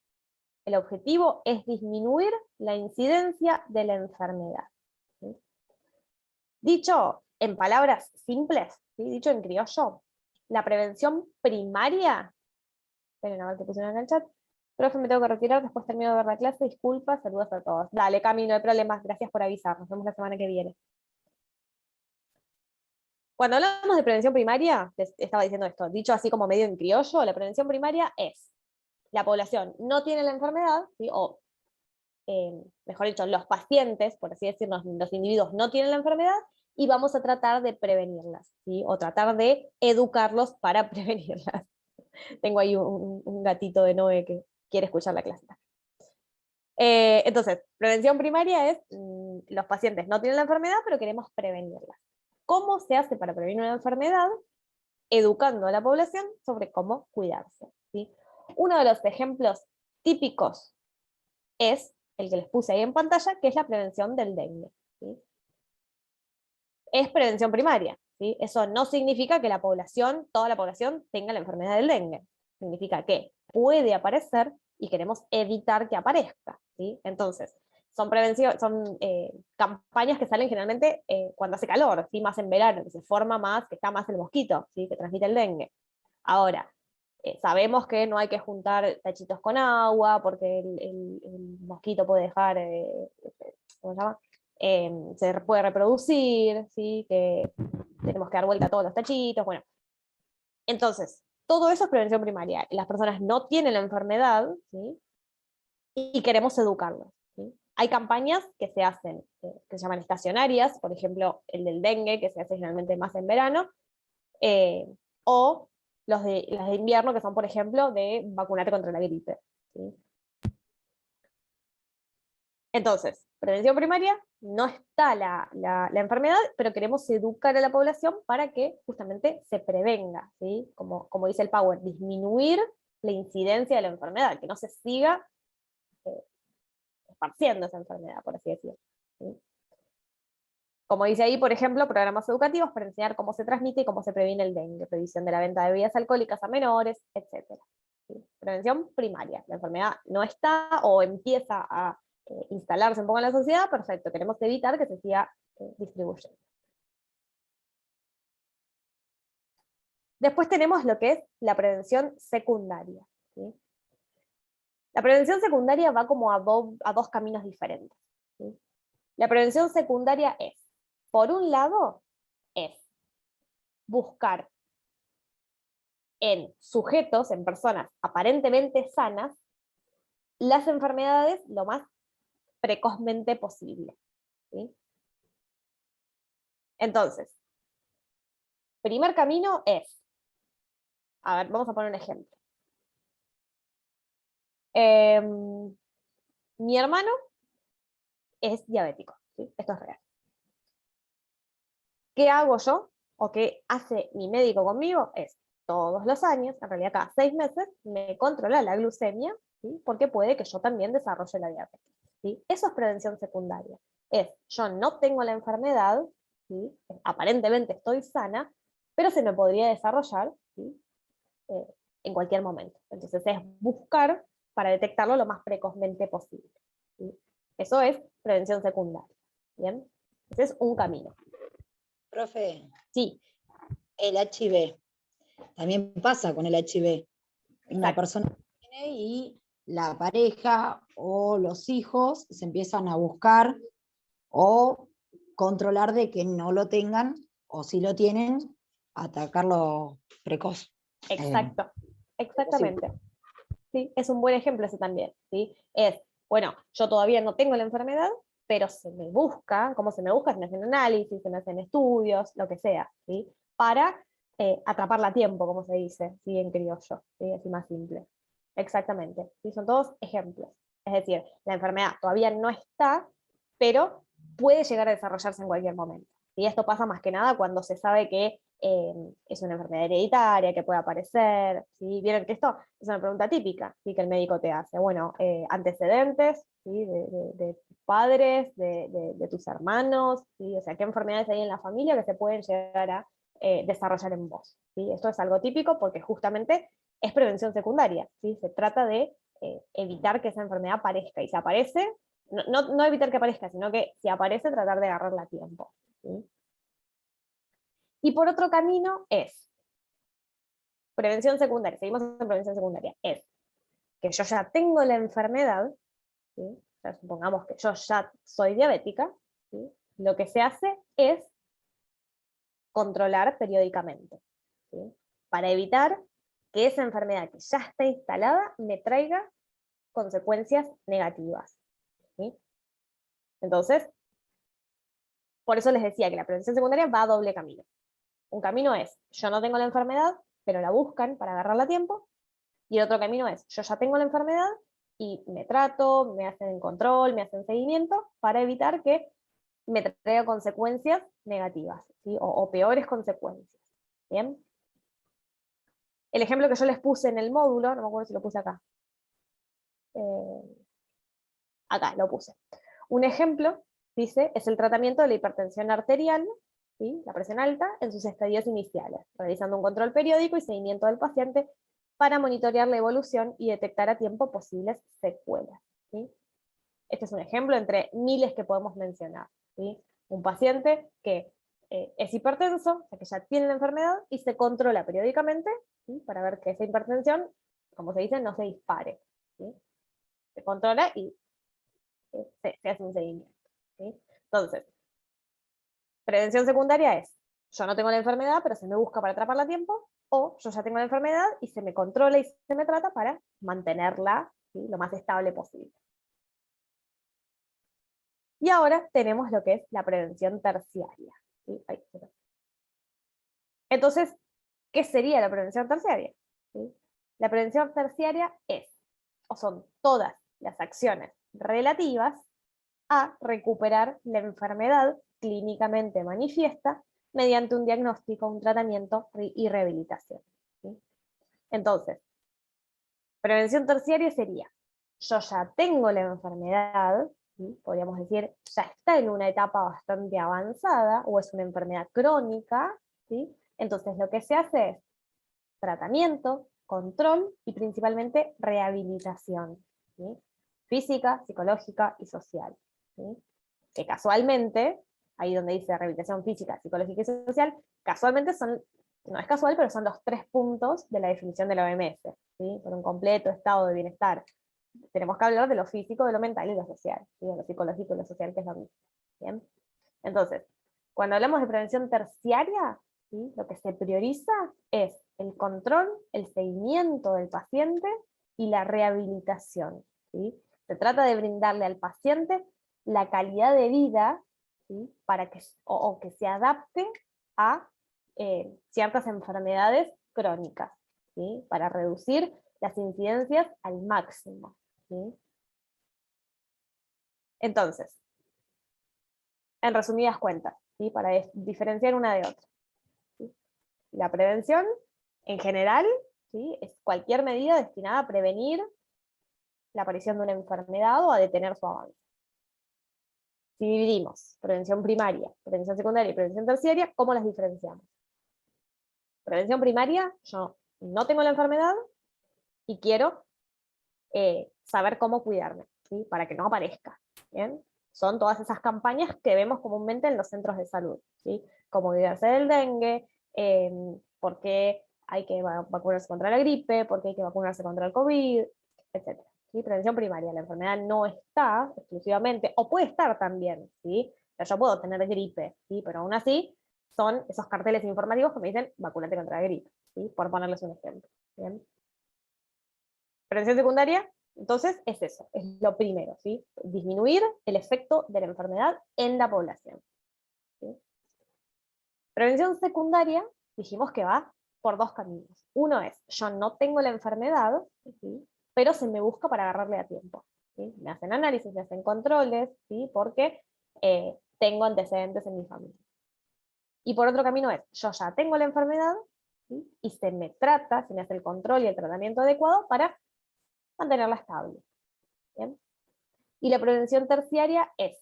el objetivo es disminuir la incidencia de la enfermedad, ¿sí? Dicho en palabras simples, ¿sí?, dicho en criollo, la prevención primaria, esperen a ver qué pusieron en el chat, profe, me tengo que retirar, después termino de ver la clase, disculpas, saludos a todos. Dale, Cami, no hay problemas, gracias por avisar, nos vemos la semana que viene. Cuando hablamos de prevención primaria, les estaba diciendo esto, dicho así como medio en criollo, la prevención primaria es, la población no tiene la enfermedad, ¿sí?, o mejor dicho, los pacientes, por así decirlo, los individuos no tienen la enfermedad, y vamos a tratar de prevenirlas, ¿sí?, o tratar de educarlos para prevenirlas. Tengo ahí un gatito de Noé que quiere escuchar la clase. Entonces, prevención primaria es, los pacientes no tienen la enfermedad, pero queremos prevenirlas. ¿Cómo se hace para prevenir una enfermedad? Educando a la población sobre cómo cuidarse, ¿sí? Uno de los ejemplos típicos es el que les puse ahí en pantalla, que es la prevención del dengue, ¿sí? Es prevención primaria, ¿sí? Eso no significa que la población, toda la población, tenga la enfermedad del dengue. Significa que puede aparecer y queremos evitar que aparezca, ¿sí? Entonces, son campañas que salen generalmente cuando hace calor, ¿sí?, más en verano, que se forma más, que está más el mosquito, ¿sí?, que transmite el dengue. Ahora, sabemos que no hay que juntar tachitos con agua, porque el mosquito puede dejar, ¿cómo se llama? Se puede reproducir, ¿sí?, que tenemos que dar vuelta a todos los tachitos, bueno. Entonces, todo eso es prevención primaria. Las personas no tienen la enfermedad, ¿sí?, y queremos educarlos, ¿sí? Hay campañas que se hacen, que se llaman estacionarias, por ejemplo, el del dengue, que se hace generalmente más en verano, o las de invierno, que son, por ejemplo, de vacunarte contra la gripe, ¿sí? Entonces, prevención primaria, no está la enfermedad, pero queremos educar a la población para que justamente se prevenga, ¿sí? Como dice el Power, disminuir la incidencia de la enfermedad, que no se siga esparciendo esa enfermedad, por así decirlo, ¿sí? Como dice ahí, por ejemplo, programas educativos para enseñar cómo se transmite y cómo se previene el dengue, previsión de la venta de bebidas alcohólicas a menores, etc. ¿Sí? Prevención primaria. La enfermedad no está o empieza a instalarse un poco en la sociedad, perfecto, queremos evitar que se siga distribuyendo. Después tenemos lo que es la prevención secundaria, ¿sí? La prevención secundaria va como a dos caminos diferentes, ¿sí? La prevención secundaria es, por un lado, es buscar en sujetos, en personas aparentemente sanas, las enfermedades lo más precozmente posible, ¿sí? Entonces, primer camino es, a ver, vamos a poner un ejemplo. Mi hermano es diabético, ¿sí? Esto es real. ¿Qué hago yo? O qué hace mi médico conmigo es, todos los años, en realidad cada 6 meses, me controla la glucemia, ¿sí?, porque puede que yo también desarrolle la diabetes, ¿sí? Eso es prevención secundaria. Es, yo no tengo la enfermedad, ¿sí?, aparentemente estoy sana, pero se me podría desarrollar, ¿sí?, en cualquier momento. Entonces es buscar para detectarlo lo más precozmente posible, ¿sí? Eso es prevención secundaria, ¿bien? Ese es un camino.
Profe,
Sí,
el HIV, también pasa con el HIV. Una
exacto.
persona tiene y la pareja o los hijos se empiezan a buscar o controlar de que no lo tengan, o si lo tienen, atacarlo precoz.
Exacto, exactamente. ¿Sí? Es un buen ejemplo ese también. ¿Sí? Es, bueno, yo todavía no tengo la enfermedad, pero se me busca, ¿cómo se me busca? Se me hacen análisis, se me hacen estudios, lo que sea, ¿sí? Para atraparla a tiempo, como se dice, ¿sí? En criollo, ¿sí? Así más simple. Exactamente. ¿Sí? Son todos ejemplos. Es decir, la enfermedad todavía no está, pero puede llegar a desarrollarse en cualquier momento. Y esto pasa más que nada cuando se sabe que es una enfermedad hereditaria, que puede aparecer. ¿Sí? Vieron que esto es una pregunta típica, ¿sí? Que el médico te hace. Bueno, antecedentes, ¿sí? De tus padres, de tus hermanos, ¿sí? O sea, qué enfermedades hay en la familia que se pueden llegar a desarrollar en vos. ¿Sí? Esto es algo típico porque justamente es prevención secundaria. ¿Sí? Se trata de evitar que esa enfermedad aparezca. Y si aparece, no evitar que aparezca, sino que si aparece, tratar de agarrarla a tiempo. ¿Sí? Y por otro camino es prevención secundaria, seguimos en prevención secundaria, es que yo ya tengo la enfermedad, ¿sí? O sea, supongamos que yo ya soy diabética, ¿sí? Lo que se hace es controlar periódicamente, ¿sí? Para evitar que esa enfermedad que ya está instalada me traiga consecuencias negativas. ¿Sí? Entonces, por eso les decía que la prevención secundaria va a doble camino. Un camino es, yo no tengo la enfermedad, pero la buscan para agarrarla a tiempo, y el otro camino es, yo ya tengo la enfermedad y me trato, me hacen control, me hacen seguimiento para evitar que me traiga consecuencias negativas, ¿sí? O peores consecuencias. ¿Bien? El ejemplo que yo les puse en el módulo, no me acuerdo si lo puse acá. Acá lo puse. Un ejemplo, dice, es el tratamiento de la hipertensión arterial, ¿sí? La presión alta, en sus estadios iniciales, realizando un control periódico y seguimiento del paciente para monitorear la evolución y detectar a tiempo posibles secuelas. ¿Sí? Este es un ejemplo entre miles que podemos mencionar. ¿Sí? Un paciente que es hipertenso, o sea que ya tiene la enfermedad, y se controla periódicamente, ¿sí? Para ver que esa hipertensión, como se dice, no se dispare. ¿Sí? Se controla y se hace un seguimiento. ¿Sí? Entonces, prevención secundaria es, yo no tengo la enfermedad, pero se me busca para atraparla a tiempo, o yo ya tengo la enfermedad y se me controla y se me trata para mantenerla, ¿sí? Lo más estable posible. Y ahora tenemos lo que es la prevención terciaria. ¿Sí? Entonces, ¿qué sería la prevención terciaria? ¿Sí? La prevención terciaria es, o son todas las acciones relativas a recuperar la enfermedad clínicamente manifiesta mediante un diagnóstico, un tratamiento y rehabilitación. ¿Sí? Entonces, prevención terciaria sería, yo ya tengo la enfermedad, ¿sí? Podríamos decir, ya está en una etapa bastante avanzada, o es una enfermedad crónica, ¿sí? Entonces lo que se hace es tratamiento, control y principalmente rehabilitación, ¿sí? Física, psicológica y social. ¿Sí? Que casualmente, ahí donde dice rehabilitación física, psicológica y social, casualmente son, no es casual, pero son los 3 puntos de la definición de la OMS, ¿sí? Por un completo estado de bienestar. Tenemos que hablar de lo físico, de lo mental y lo social, ¿sí? De lo psicológico y lo social, que es lo mismo. ¿Bien? Entonces, cuando hablamos de prevención terciaria, ¿sí? Lo que se prioriza es el control, el seguimiento del paciente y la rehabilitación. ¿Sí? Se trata de brindarle al paciente la calidad de vida, ¿sí? Para que, o que se adapte a ciertas enfermedades crónicas, ¿sí? Para reducir las incidencias al máximo. ¿Sí? Entonces, en resumidas cuentas, ¿sí? Para diferenciar una de otra. ¿Sí? La prevención, en general, ¿sí? Es cualquier medida destinada a prevenir la aparición de una enfermedad o a detener su avance. Si dividimos prevención primaria, prevención secundaria y prevención terciaria, ¿cómo las diferenciamos? Prevención primaria, yo no tengo la enfermedad y quiero saber cómo cuidarme, ¿sí? Para que no aparezca. ¿Bien? Son todas esas campañas que vemos comúnmente en los centros de salud, ¿sí? Cómo cuidarse del dengue, por qué hay que vacunarse contra la gripe, por qué hay que vacunarse contra el COVID, etc. ¿Sí? Prevención primaria, la enfermedad no está exclusivamente, o puede estar también, ¿sí? O sea, yo puedo tener gripe, ¿sí? Pero aún así son esos carteles informativos que me dicen vacúnate contra la gripe, ¿sí? Por ponerles un ejemplo. ¿Bien? Prevención secundaria, entonces, es eso, es lo primero, ¿sí? Disminuir el efecto de la enfermedad en la población. ¿Sí? Prevención secundaria, dijimos que va por dos caminos. Uno es, yo no tengo la enfermedad, ¿sí? Pero se me busca para agarrarle a tiempo. ¿Sí? Me hacen análisis, me hacen controles, ¿sí? Porque tengo antecedentes en mi familia. Y por otro camino es, yo ya tengo la enfermedad, ¿sí? Y se me trata, se me hace el control y el tratamiento adecuado para mantenerla estable. ¿Bien? Y la prevención terciaria es,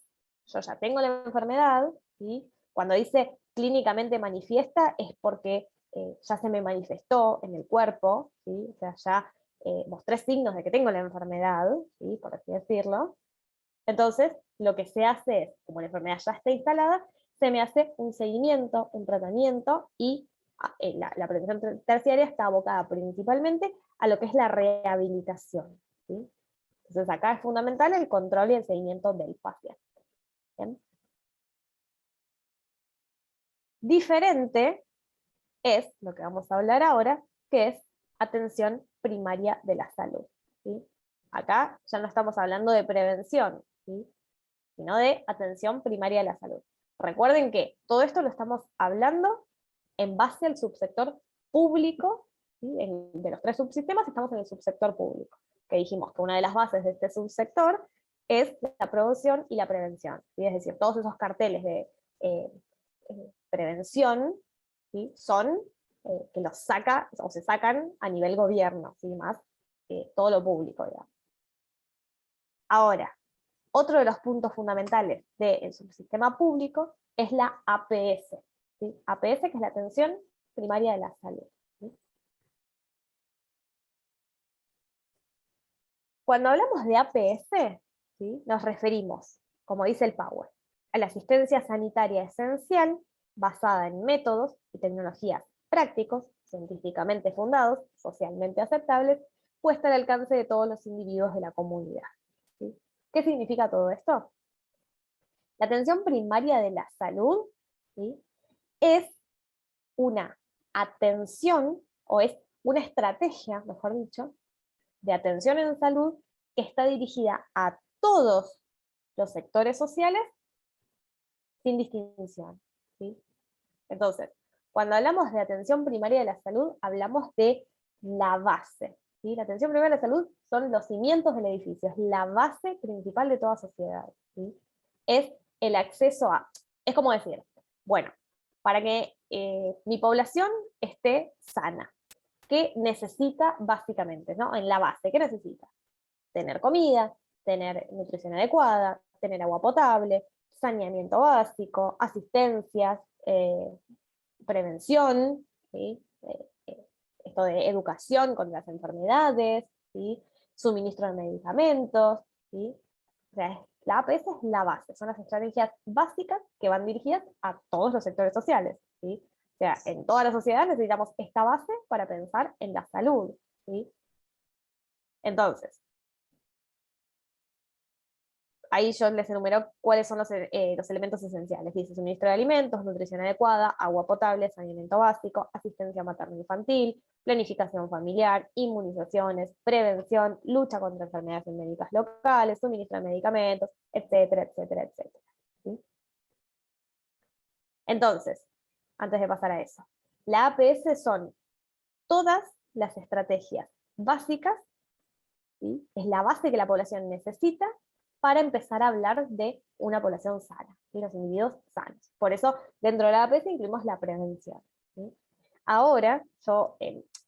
yo ya tengo la enfermedad, ¿sí? Cuando dice clínicamente manifiesta es porque ya se me manifestó en el cuerpo, ¿sí? O sea, ya mostré signos de que tengo la enfermedad, ¿sí? Por así decirlo. Entonces, lo que se hace es, como la enfermedad ya está instalada, se me hace un seguimiento, un tratamiento, y la prevención terciaria está abocada principalmente a lo que es la rehabilitación, ¿sí? Entonces acá es fundamental el control y el seguimiento del paciente. ¿Bien? Diferente es lo que vamos a hablar ahora, que es atención primaria de la salud, ¿sí? Acá ya no estamos hablando de prevención, ¿sí? Sino de atención primaria de la salud. Recuerden que todo esto lo estamos hablando en base al subsector público, ¿sí? De los tres subsistemas estamos en el subsector público, que dijimos que una de las bases de este subsector es la promoción y la prevención, ¿sí? Es decir, todos esos carteles de prevención, ¿sí? Son que los saca o se sacan a nivel gobierno, ¿sí? Más todo lo público, digamos. Ahora, otro de los puntos fundamentales del subsistema público es la APS, ¿sí? APS, que es la atención primaria de la salud, ¿sí? Cuando hablamos de APS, ¿sí? Nos referimos, como dice el Power, a la asistencia sanitaria esencial basada en métodos y tecnologías prácticos, científicamente fundados, socialmente aceptables, puesta al alcance de todos los individuos de la comunidad, ¿sí? ¿Qué significa todo esto? La atención primaria de la salud, ¿sí? Es una atención, o es una estrategia, mejor dicho, de atención en salud que está dirigida a todos los sectores sociales sin distinción, ¿sí? Entonces, cuando hablamos de atención primaria de la salud, hablamos de la base, ¿sí? La atención primaria de la salud son los cimientos del edificio, es la base principal de toda sociedad, ¿sí? Es el acceso a, es como decir, bueno, para que mi población esté sana, ¿qué necesita básicamente, ¿no? En la base, ¿qué necesita? Tener comida, tener nutrición adecuada, tener agua potable, saneamiento básico, asistencias, prevención, ¿sí? Esto de educación contra las enfermedades, ¿sí? Suministro de medicamentos, ¿sí? O sea, la APS es la base, son las estrategias básicas que van dirigidas a todos los sectores sociales, ¿sí? O sea, en toda la sociedad necesitamos esta base para pensar en la salud, ¿sí? Entonces, ahí yo les enumero cuáles son los elementos esenciales. Dice suministro de alimentos, nutrición adecuada, agua potable, saneamiento básico, asistencia materno-infantil, planificación familiar, inmunizaciones, prevención, lucha contra enfermedades endémicas locales, suministro de medicamentos, etcétera, etcétera, etcétera. ¿Sí? Entonces, antes de pasar a eso, la APS son todas las estrategias básicas, ¿sí? Es la base que la población necesita para empezar a hablar de una población sana, ¿sí? Los individuos sanos. Por eso, dentro de la APS incluimos la prevención, ¿sí? Ahora, yo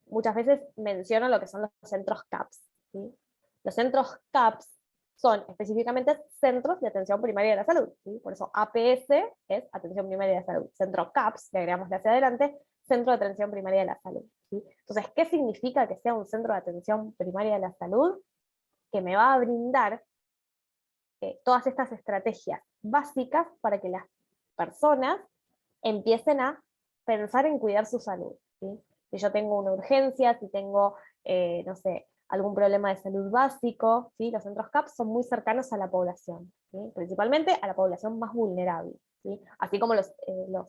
muchas veces menciono lo que son los centros CAPS, ¿sí? Los centros CAPS son específicamente centros de atención primaria de la salud, ¿sí? Por eso APS es atención primaria de la salud. Centro CAPS, le agregamos hacia adelante, centro de atención primaria de la salud, ¿sí? Entonces, ¿qué significa que sea un centro de atención primaria de la salud? Que me va a brindar todas estas estrategias básicas para que las personas empiecen a pensar en cuidar su salud, ¿sí? Si yo tengo una urgencia, si tengo, no sé, algún problema de salud básico, ¿sí? Los centros CAP son muy cercanos a la población, ¿sí? Principalmente a la población más vulnerable, ¿sí? Así como los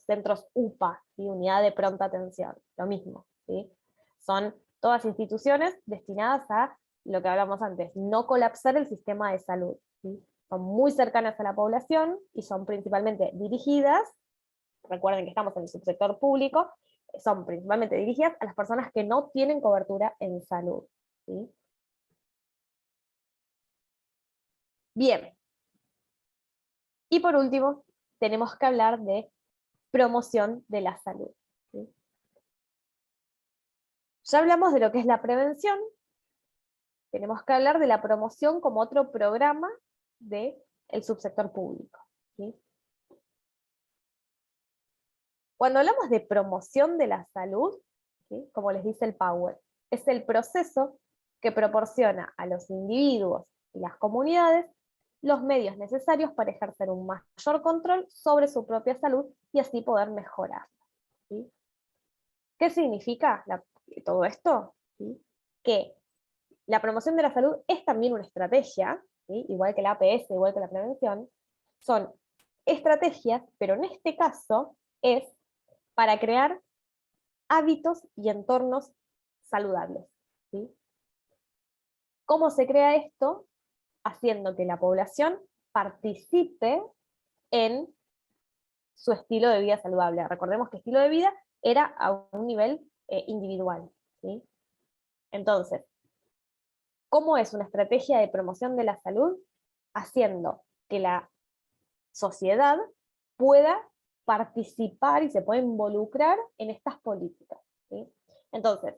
centros UPA, ¿sí? Unidad de Pronta Atención, lo mismo, ¿sí? Son todas instituciones destinadas a lo que hablamos antes, no colapsar el sistema de salud, ¿sí? Son muy cercanas a la población y son principalmente dirigidas, recuerden que estamos en el subsector público, son principalmente dirigidas a las personas que no tienen cobertura en salud, ¿sí? Bien. Y por último, tenemos que hablar de promoción de la salud, ¿sí? Ya hablamos de lo que es la prevención, tenemos que hablar de la promoción como otro programa del subsector público, ¿sí? Cuando hablamos de promoción de la salud, ¿sí? Como les dice el Power, es el proceso que proporciona a los individuos y las comunidades los medios necesarios para ejercer un mayor control sobre su propia salud y así poder mejorarla, ¿sí? ¿Qué significa todo esto? ¿Sí? Que la promoción de la salud es también una estrategia, ¿sí? Igual que la APS, igual que la prevención, son estrategias, pero en este caso es para crear hábitos y entornos saludables, ¿sí? ¿Cómo se crea esto? Haciendo que la población participe en su estilo de vida saludable. Recordemos que estilo de vida era a un nivel individual, ¿sí? Entonces, ¿cómo es una estrategia de promoción de la salud? Haciendo que la sociedad pueda participar y se pueda involucrar en estas políticas, ¿sí? Entonces,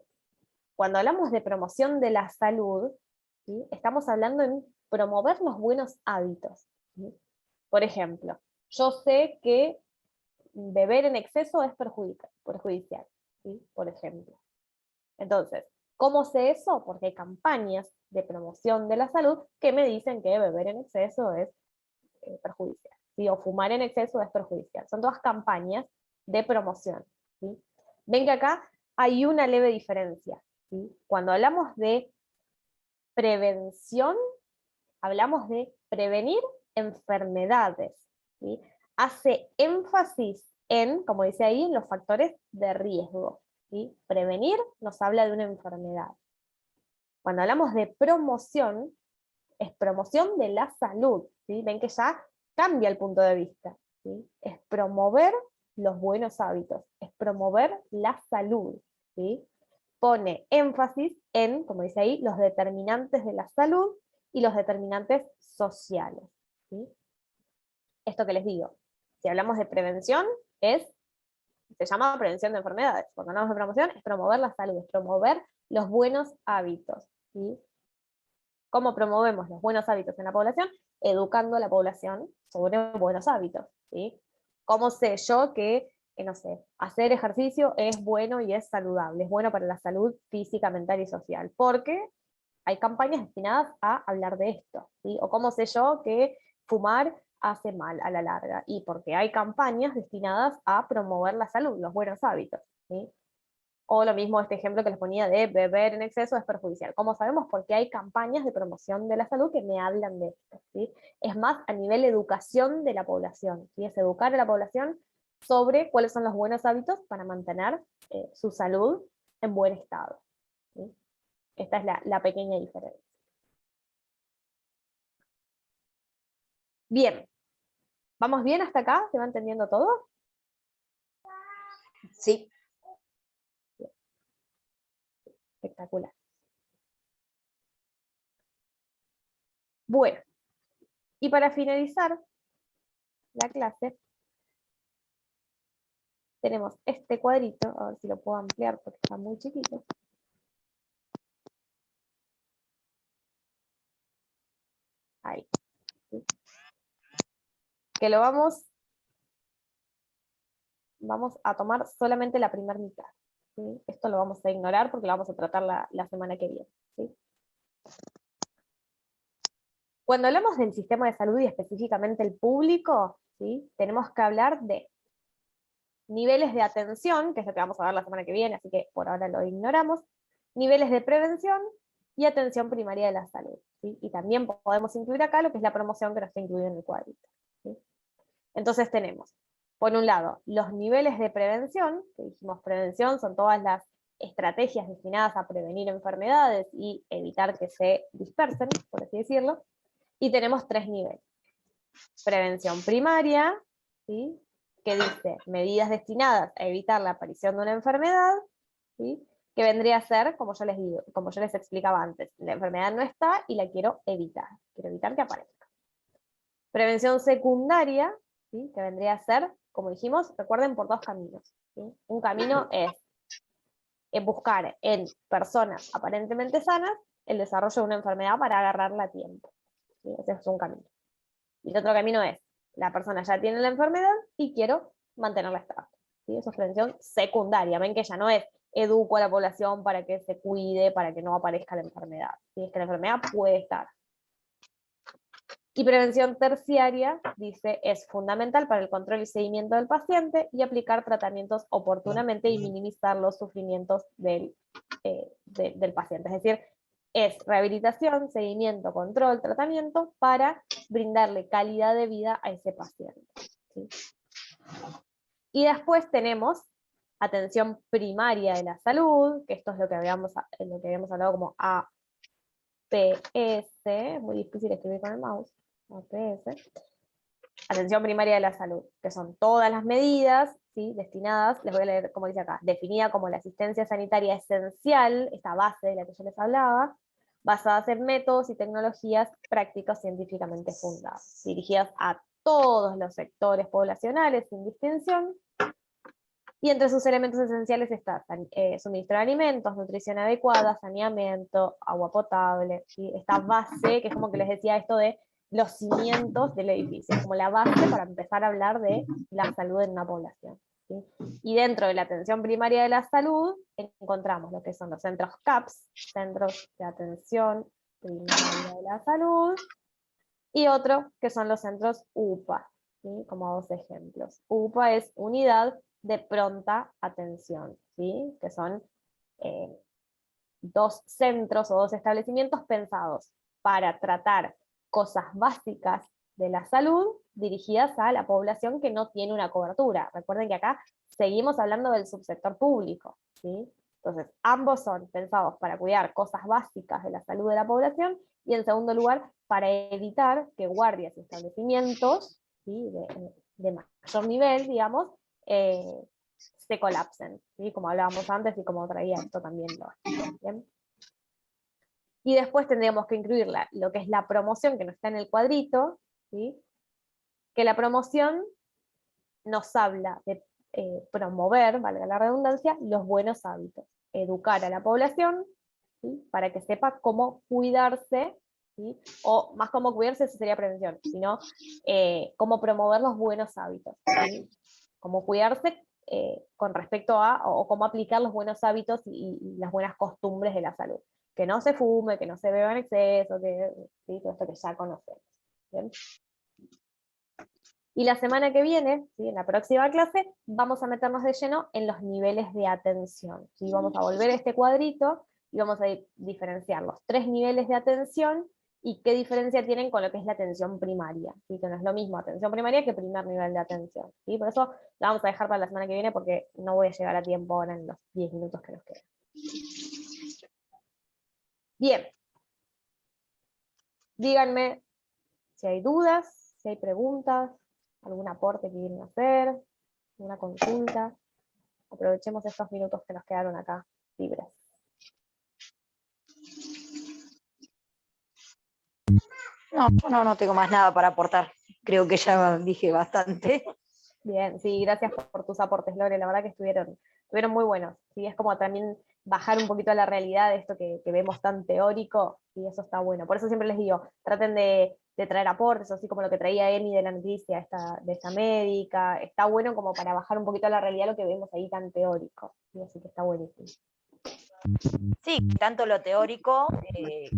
cuando hablamos de promoción de la salud, ¿sí? Estamos hablando en promover los buenos hábitos, ¿sí? Por ejemplo, yo sé que beber en exceso es perjudicial, ¿sí? Por ejemplo. Entonces, ¿cómo sé eso? Porque hay campañas de promoción de la salud que me dicen que beber en exceso es perjudicial, ¿sí? O fumar en exceso es perjudicial. Son todas campañas de promoción, ¿sí? Ven que acá hay una leve diferencia, ¿sí? Cuando hablamos de prevención, hablamos de prevenir enfermedades, ¿sí? Hace énfasis en, como dice ahí, los factores de riesgo, ¿sí? Prevenir nos habla de una enfermedad. Cuando hablamos de promoción, es promoción de la salud, ¿sí? Ven que ya cambia el punto de vista, ¿sí? Es promover los buenos hábitos, es promover la salud, ¿sí? Pone énfasis en, como dice ahí, los determinantes de la salud y los determinantes sociales, ¿sí? Esto que les digo, si hablamos de prevención, se llama prevención de enfermedades. Cuando hablamos de promoción, es promover la salud, es promover los buenos hábitos, ¿sí? ¿Cómo promovemos los buenos hábitos en la población? Educando a la población sobre buenos hábitos, ¿sí? ¿Cómo sé yo que, no sé, hacer ejercicio es bueno y es saludable, es bueno para la salud física, mental y social? Porque hay campañas destinadas a hablar de esto, ¿sí? O cómo sé yo que fumar hace mal a la larga, y porque hay campañas destinadas a promover la salud, los buenos hábitos, ¿sí? O lo mismo este ejemplo que les ponía de beber en exceso es perjudicial. ¿Cómo sabemos? Porque hay campañas de promoción de la salud que me hablan de esto, ¿sí? Es más a nivel de educación de la población, ¿sí? Es educar a la población sobre cuáles son los buenos hábitos para mantener su salud en buen estado, ¿sí? Esta es la pequeña diferencia. Bien, ¿vamos bien hasta acá? ¿Se va entendiendo todo?
Sí.
Bien. Espectacular. Bueno, y para finalizar la clase, tenemos este cuadrito, a ver si lo puedo ampliar porque está muy chiquito. Ahí. ¿Sí? Que lo vamos a tomar solamente la primera mitad, ¿sí? Esto lo vamos a ignorar porque lo vamos a tratar la semana que viene, ¿sí? Cuando hablamos del sistema de salud y específicamente el público, ¿sí? Tenemos que hablar de niveles de atención, que es lo que vamos a ver la semana que viene, así que por ahora lo ignoramos, niveles de prevención y atención primaria de la salud, ¿sí? Y también podemos incluir acá lo que es la promoción, que no está incluido en el cuadrito, ¿sí? Entonces tenemos, por un lado, los niveles de prevención, que dijimos prevención son todas las estrategias destinadas a prevenir enfermedades y evitar que se dispersen, por así decirlo, y tenemos 3 niveles. Prevención primaria, ¿sí? Que dice medidas destinadas a evitar la aparición de una enfermedad, ¿sí? Que vendría a ser, como yo les digo, como yo les explicaba antes, la enfermedad no está y la quiero evitar que aparezca. Prevención secundaria, ¿sí? Que vendría a ser, como dijimos, recuerden, por 2 caminos, ¿sí? Un camino es buscar en personas aparentemente sanas el desarrollo de una enfermedad para agarrarla a tiempo, ¿sí? Ese es un camino. Y el otro camino es, la persona ya tiene la enfermedad y quiero mantenerla estable, ¿sí? Eso es prevención secundaria, ven que ya no es educo a la población para que se cuide, para que no aparezca la enfermedad, ¿sí? Es que la enfermedad puede estar. Y prevención terciaria, dice, es fundamental para el control y seguimiento del paciente y aplicar tratamientos oportunamente y minimizar los sufrimientos del paciente. Es decir, es rehabilitación, seguimiento, control, tratamiento para brindarle calidad de vida a ese paciente, ¿sí? Y después tenemos atención primaria de la salud, que esto es lo que habíamos hablado como APS, muy difícil escribir con el mouse, APS. Atención primaria de la salud, que son todas las medidas, ¿sí? Destinadas, les voy a leer como dice acá, definida como la asistencia sanitaria esencial, esta base de la que yo les hablaba, basadas en métodos y tecnologías prácticas científicamente fundadas, dirigidas a todos los sectores poblacionales sin distinción, y entre sus elementos esenciales está suministro de alimentos, nutrición adecuada, saneamiento, agua potable, ¿sí? Esta base, que es como que les decía esto de los cimientos del edificio, como la base para empezar a hablar de la salud en una población, ¿sí? Y dentro de la atención primaria de la salud encontramos lo que son los centros CAPS, Centros de Atención Primaria de la Salud, y otro que son los centros UPA, ¿sí? Como 2 ejemplos. UPA es Unidad de Pronta Atención, ¿sí? Que son 2 centros o 2 establecimientos pensados para tratar cosas básicas de la salud dirigidas a la población que no tiene una cobertura. Recuerden que acá seguimos hablando del subsector público, ¿sí? Entonces, ambos son pensados para cuidar cosas básicas de la salud de la población y en segundo lugar, para evitar que guardias y establecimientos, ¿sí? de mayor nivel, digamos, se colapsen, ¿sí? Como hablábamos antes y como traía esto también. ¿Bien? Y después tendríamos que incluir lo que es la promoción, que no está en el cuadrito, ¿sí? Que la promoción nos habla de promover, valga la redundancia, los buenos hábitos, educar a la población, ¿sí? Para que sepa cómo cuidarse, ¿sí? O más cómo cuidarse, eso sería prevención, sino cómo promover los buenos hábitos, ¿sí? Cómo cuidarse con respecto a, o cómo aplicar los buenos hábitos y las buenas costumbres de la salud. Que no se fume, que no se beba en exceso, que, ¿sí? Todo esto que ya conocemos. ¿Bien? Y la semana que viene, ¿sí? En la próxima clase, vamos a meternos de lleno en los niveles de atención, ¿sí? Vamos a volver a este cuadrito y vamos a diferenciar los 3 niveles de atención y qué diferencia tienen con lo que es la atención primaria, ¿sí? Que no es lo mismo atención primaria que primer nivel de atención, ¿sí? Por eso la vamos a dejar para la semana que viene porque no voy a llegar a tiempo ahora en los 10 minutos que nos quedan. Bien. Díganme si hay dudas, si hay preguntas, algún aporte que quieren hacer, una consulta. Aprovechemos estos minutos que nos quedaron acá libres.
No tengo más nada para aportar. Creo que ya dije bastante.
Bien, sí, gracias por tus aportes, Lore. La verdad que estuvieron muy buenos. ¿Sí? Es como también bajar un poquito a la realidad de esto que vemos tan teórico, y eso está bueno. Por eso siempre les digo, traten de traer aportes, así como lo que traía Emi de la noticia de esta médica. Está bueno como para bajar un poquito a la realidad lo que vemos ahí tan teórico. ¿Sí? Así que está buenísimo.
Sí, tanto lo teórico,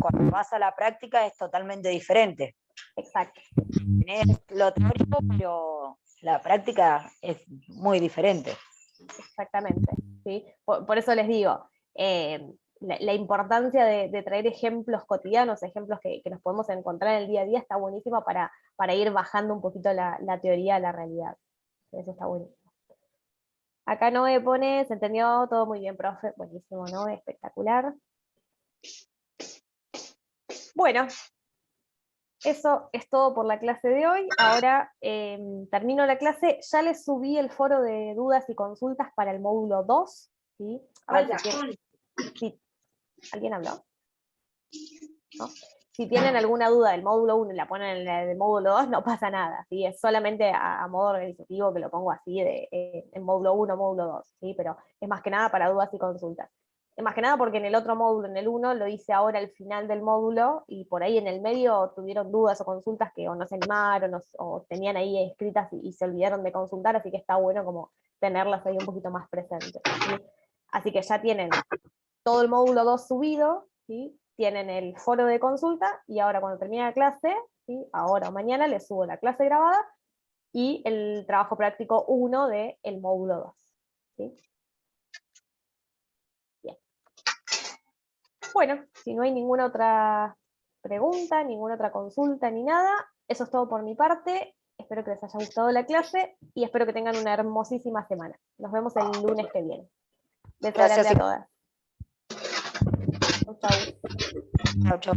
cuando vas a la práctica es totalmente diferente.
Exacto.
Tenés lo teórico, pero la práctica es muy diferente.
Exactamente, ¿sí? Por eso les digo, la importancia de traer ejemplos cotidianos, ejemplos que nos podemos encontrar en el día a día, está buenísima para ir bajando un poquito la teoría a la realidad. Eso está buenísimo. Acá Noé pone, se entendió todo muy bien, profe. Buenísimo, Noé, espectacular. Bueno, eso es todo por la clase de hoy. Ahora termino la clase. Ya les subí el foro de dudas y consultas para el módulo 2. ¿Sí? A ver si ¿alguien habló? ¿No? Si tienen alguna duda del módulo 1 y la ponen en el módulo 2, no pasa nada, ¿sí? Es solamente a modo organizativo que lo pongo así en módulo 1, módulo 2, ¿sí? Pero es más que nada para dudas y consultas. Es más que nada porque en el otro módulo, en el 1, lo hice ahora al final del módulo, y por ahí en el medio tuvieron dudas o consultas que o no se animaron o tenían ahí escritas y se olvidaron de consultar, así que está bueno como tenerlas ahí un poquito más presentes, ¿sí? Así que ya tienen todo el módulo 2 subido, ¿sí? Tienen el foro de consulta, y ahora cuando termine la clase, ¿sí? Ahora o mañana les subo la clase grabada y el trabajo práctico 1 del módulo 2. ¿Sí? Bien. Bueno, si no hay ninguna otra pregunta, ninguna otra consulta ni nada, eso es todo por mi parte. Espero que les haya gustado la clase y espero que tengan una hermosísima semana. Nos vemos el lunes que viene. Beso grande a todas. Chau, chau.
Chau, chau.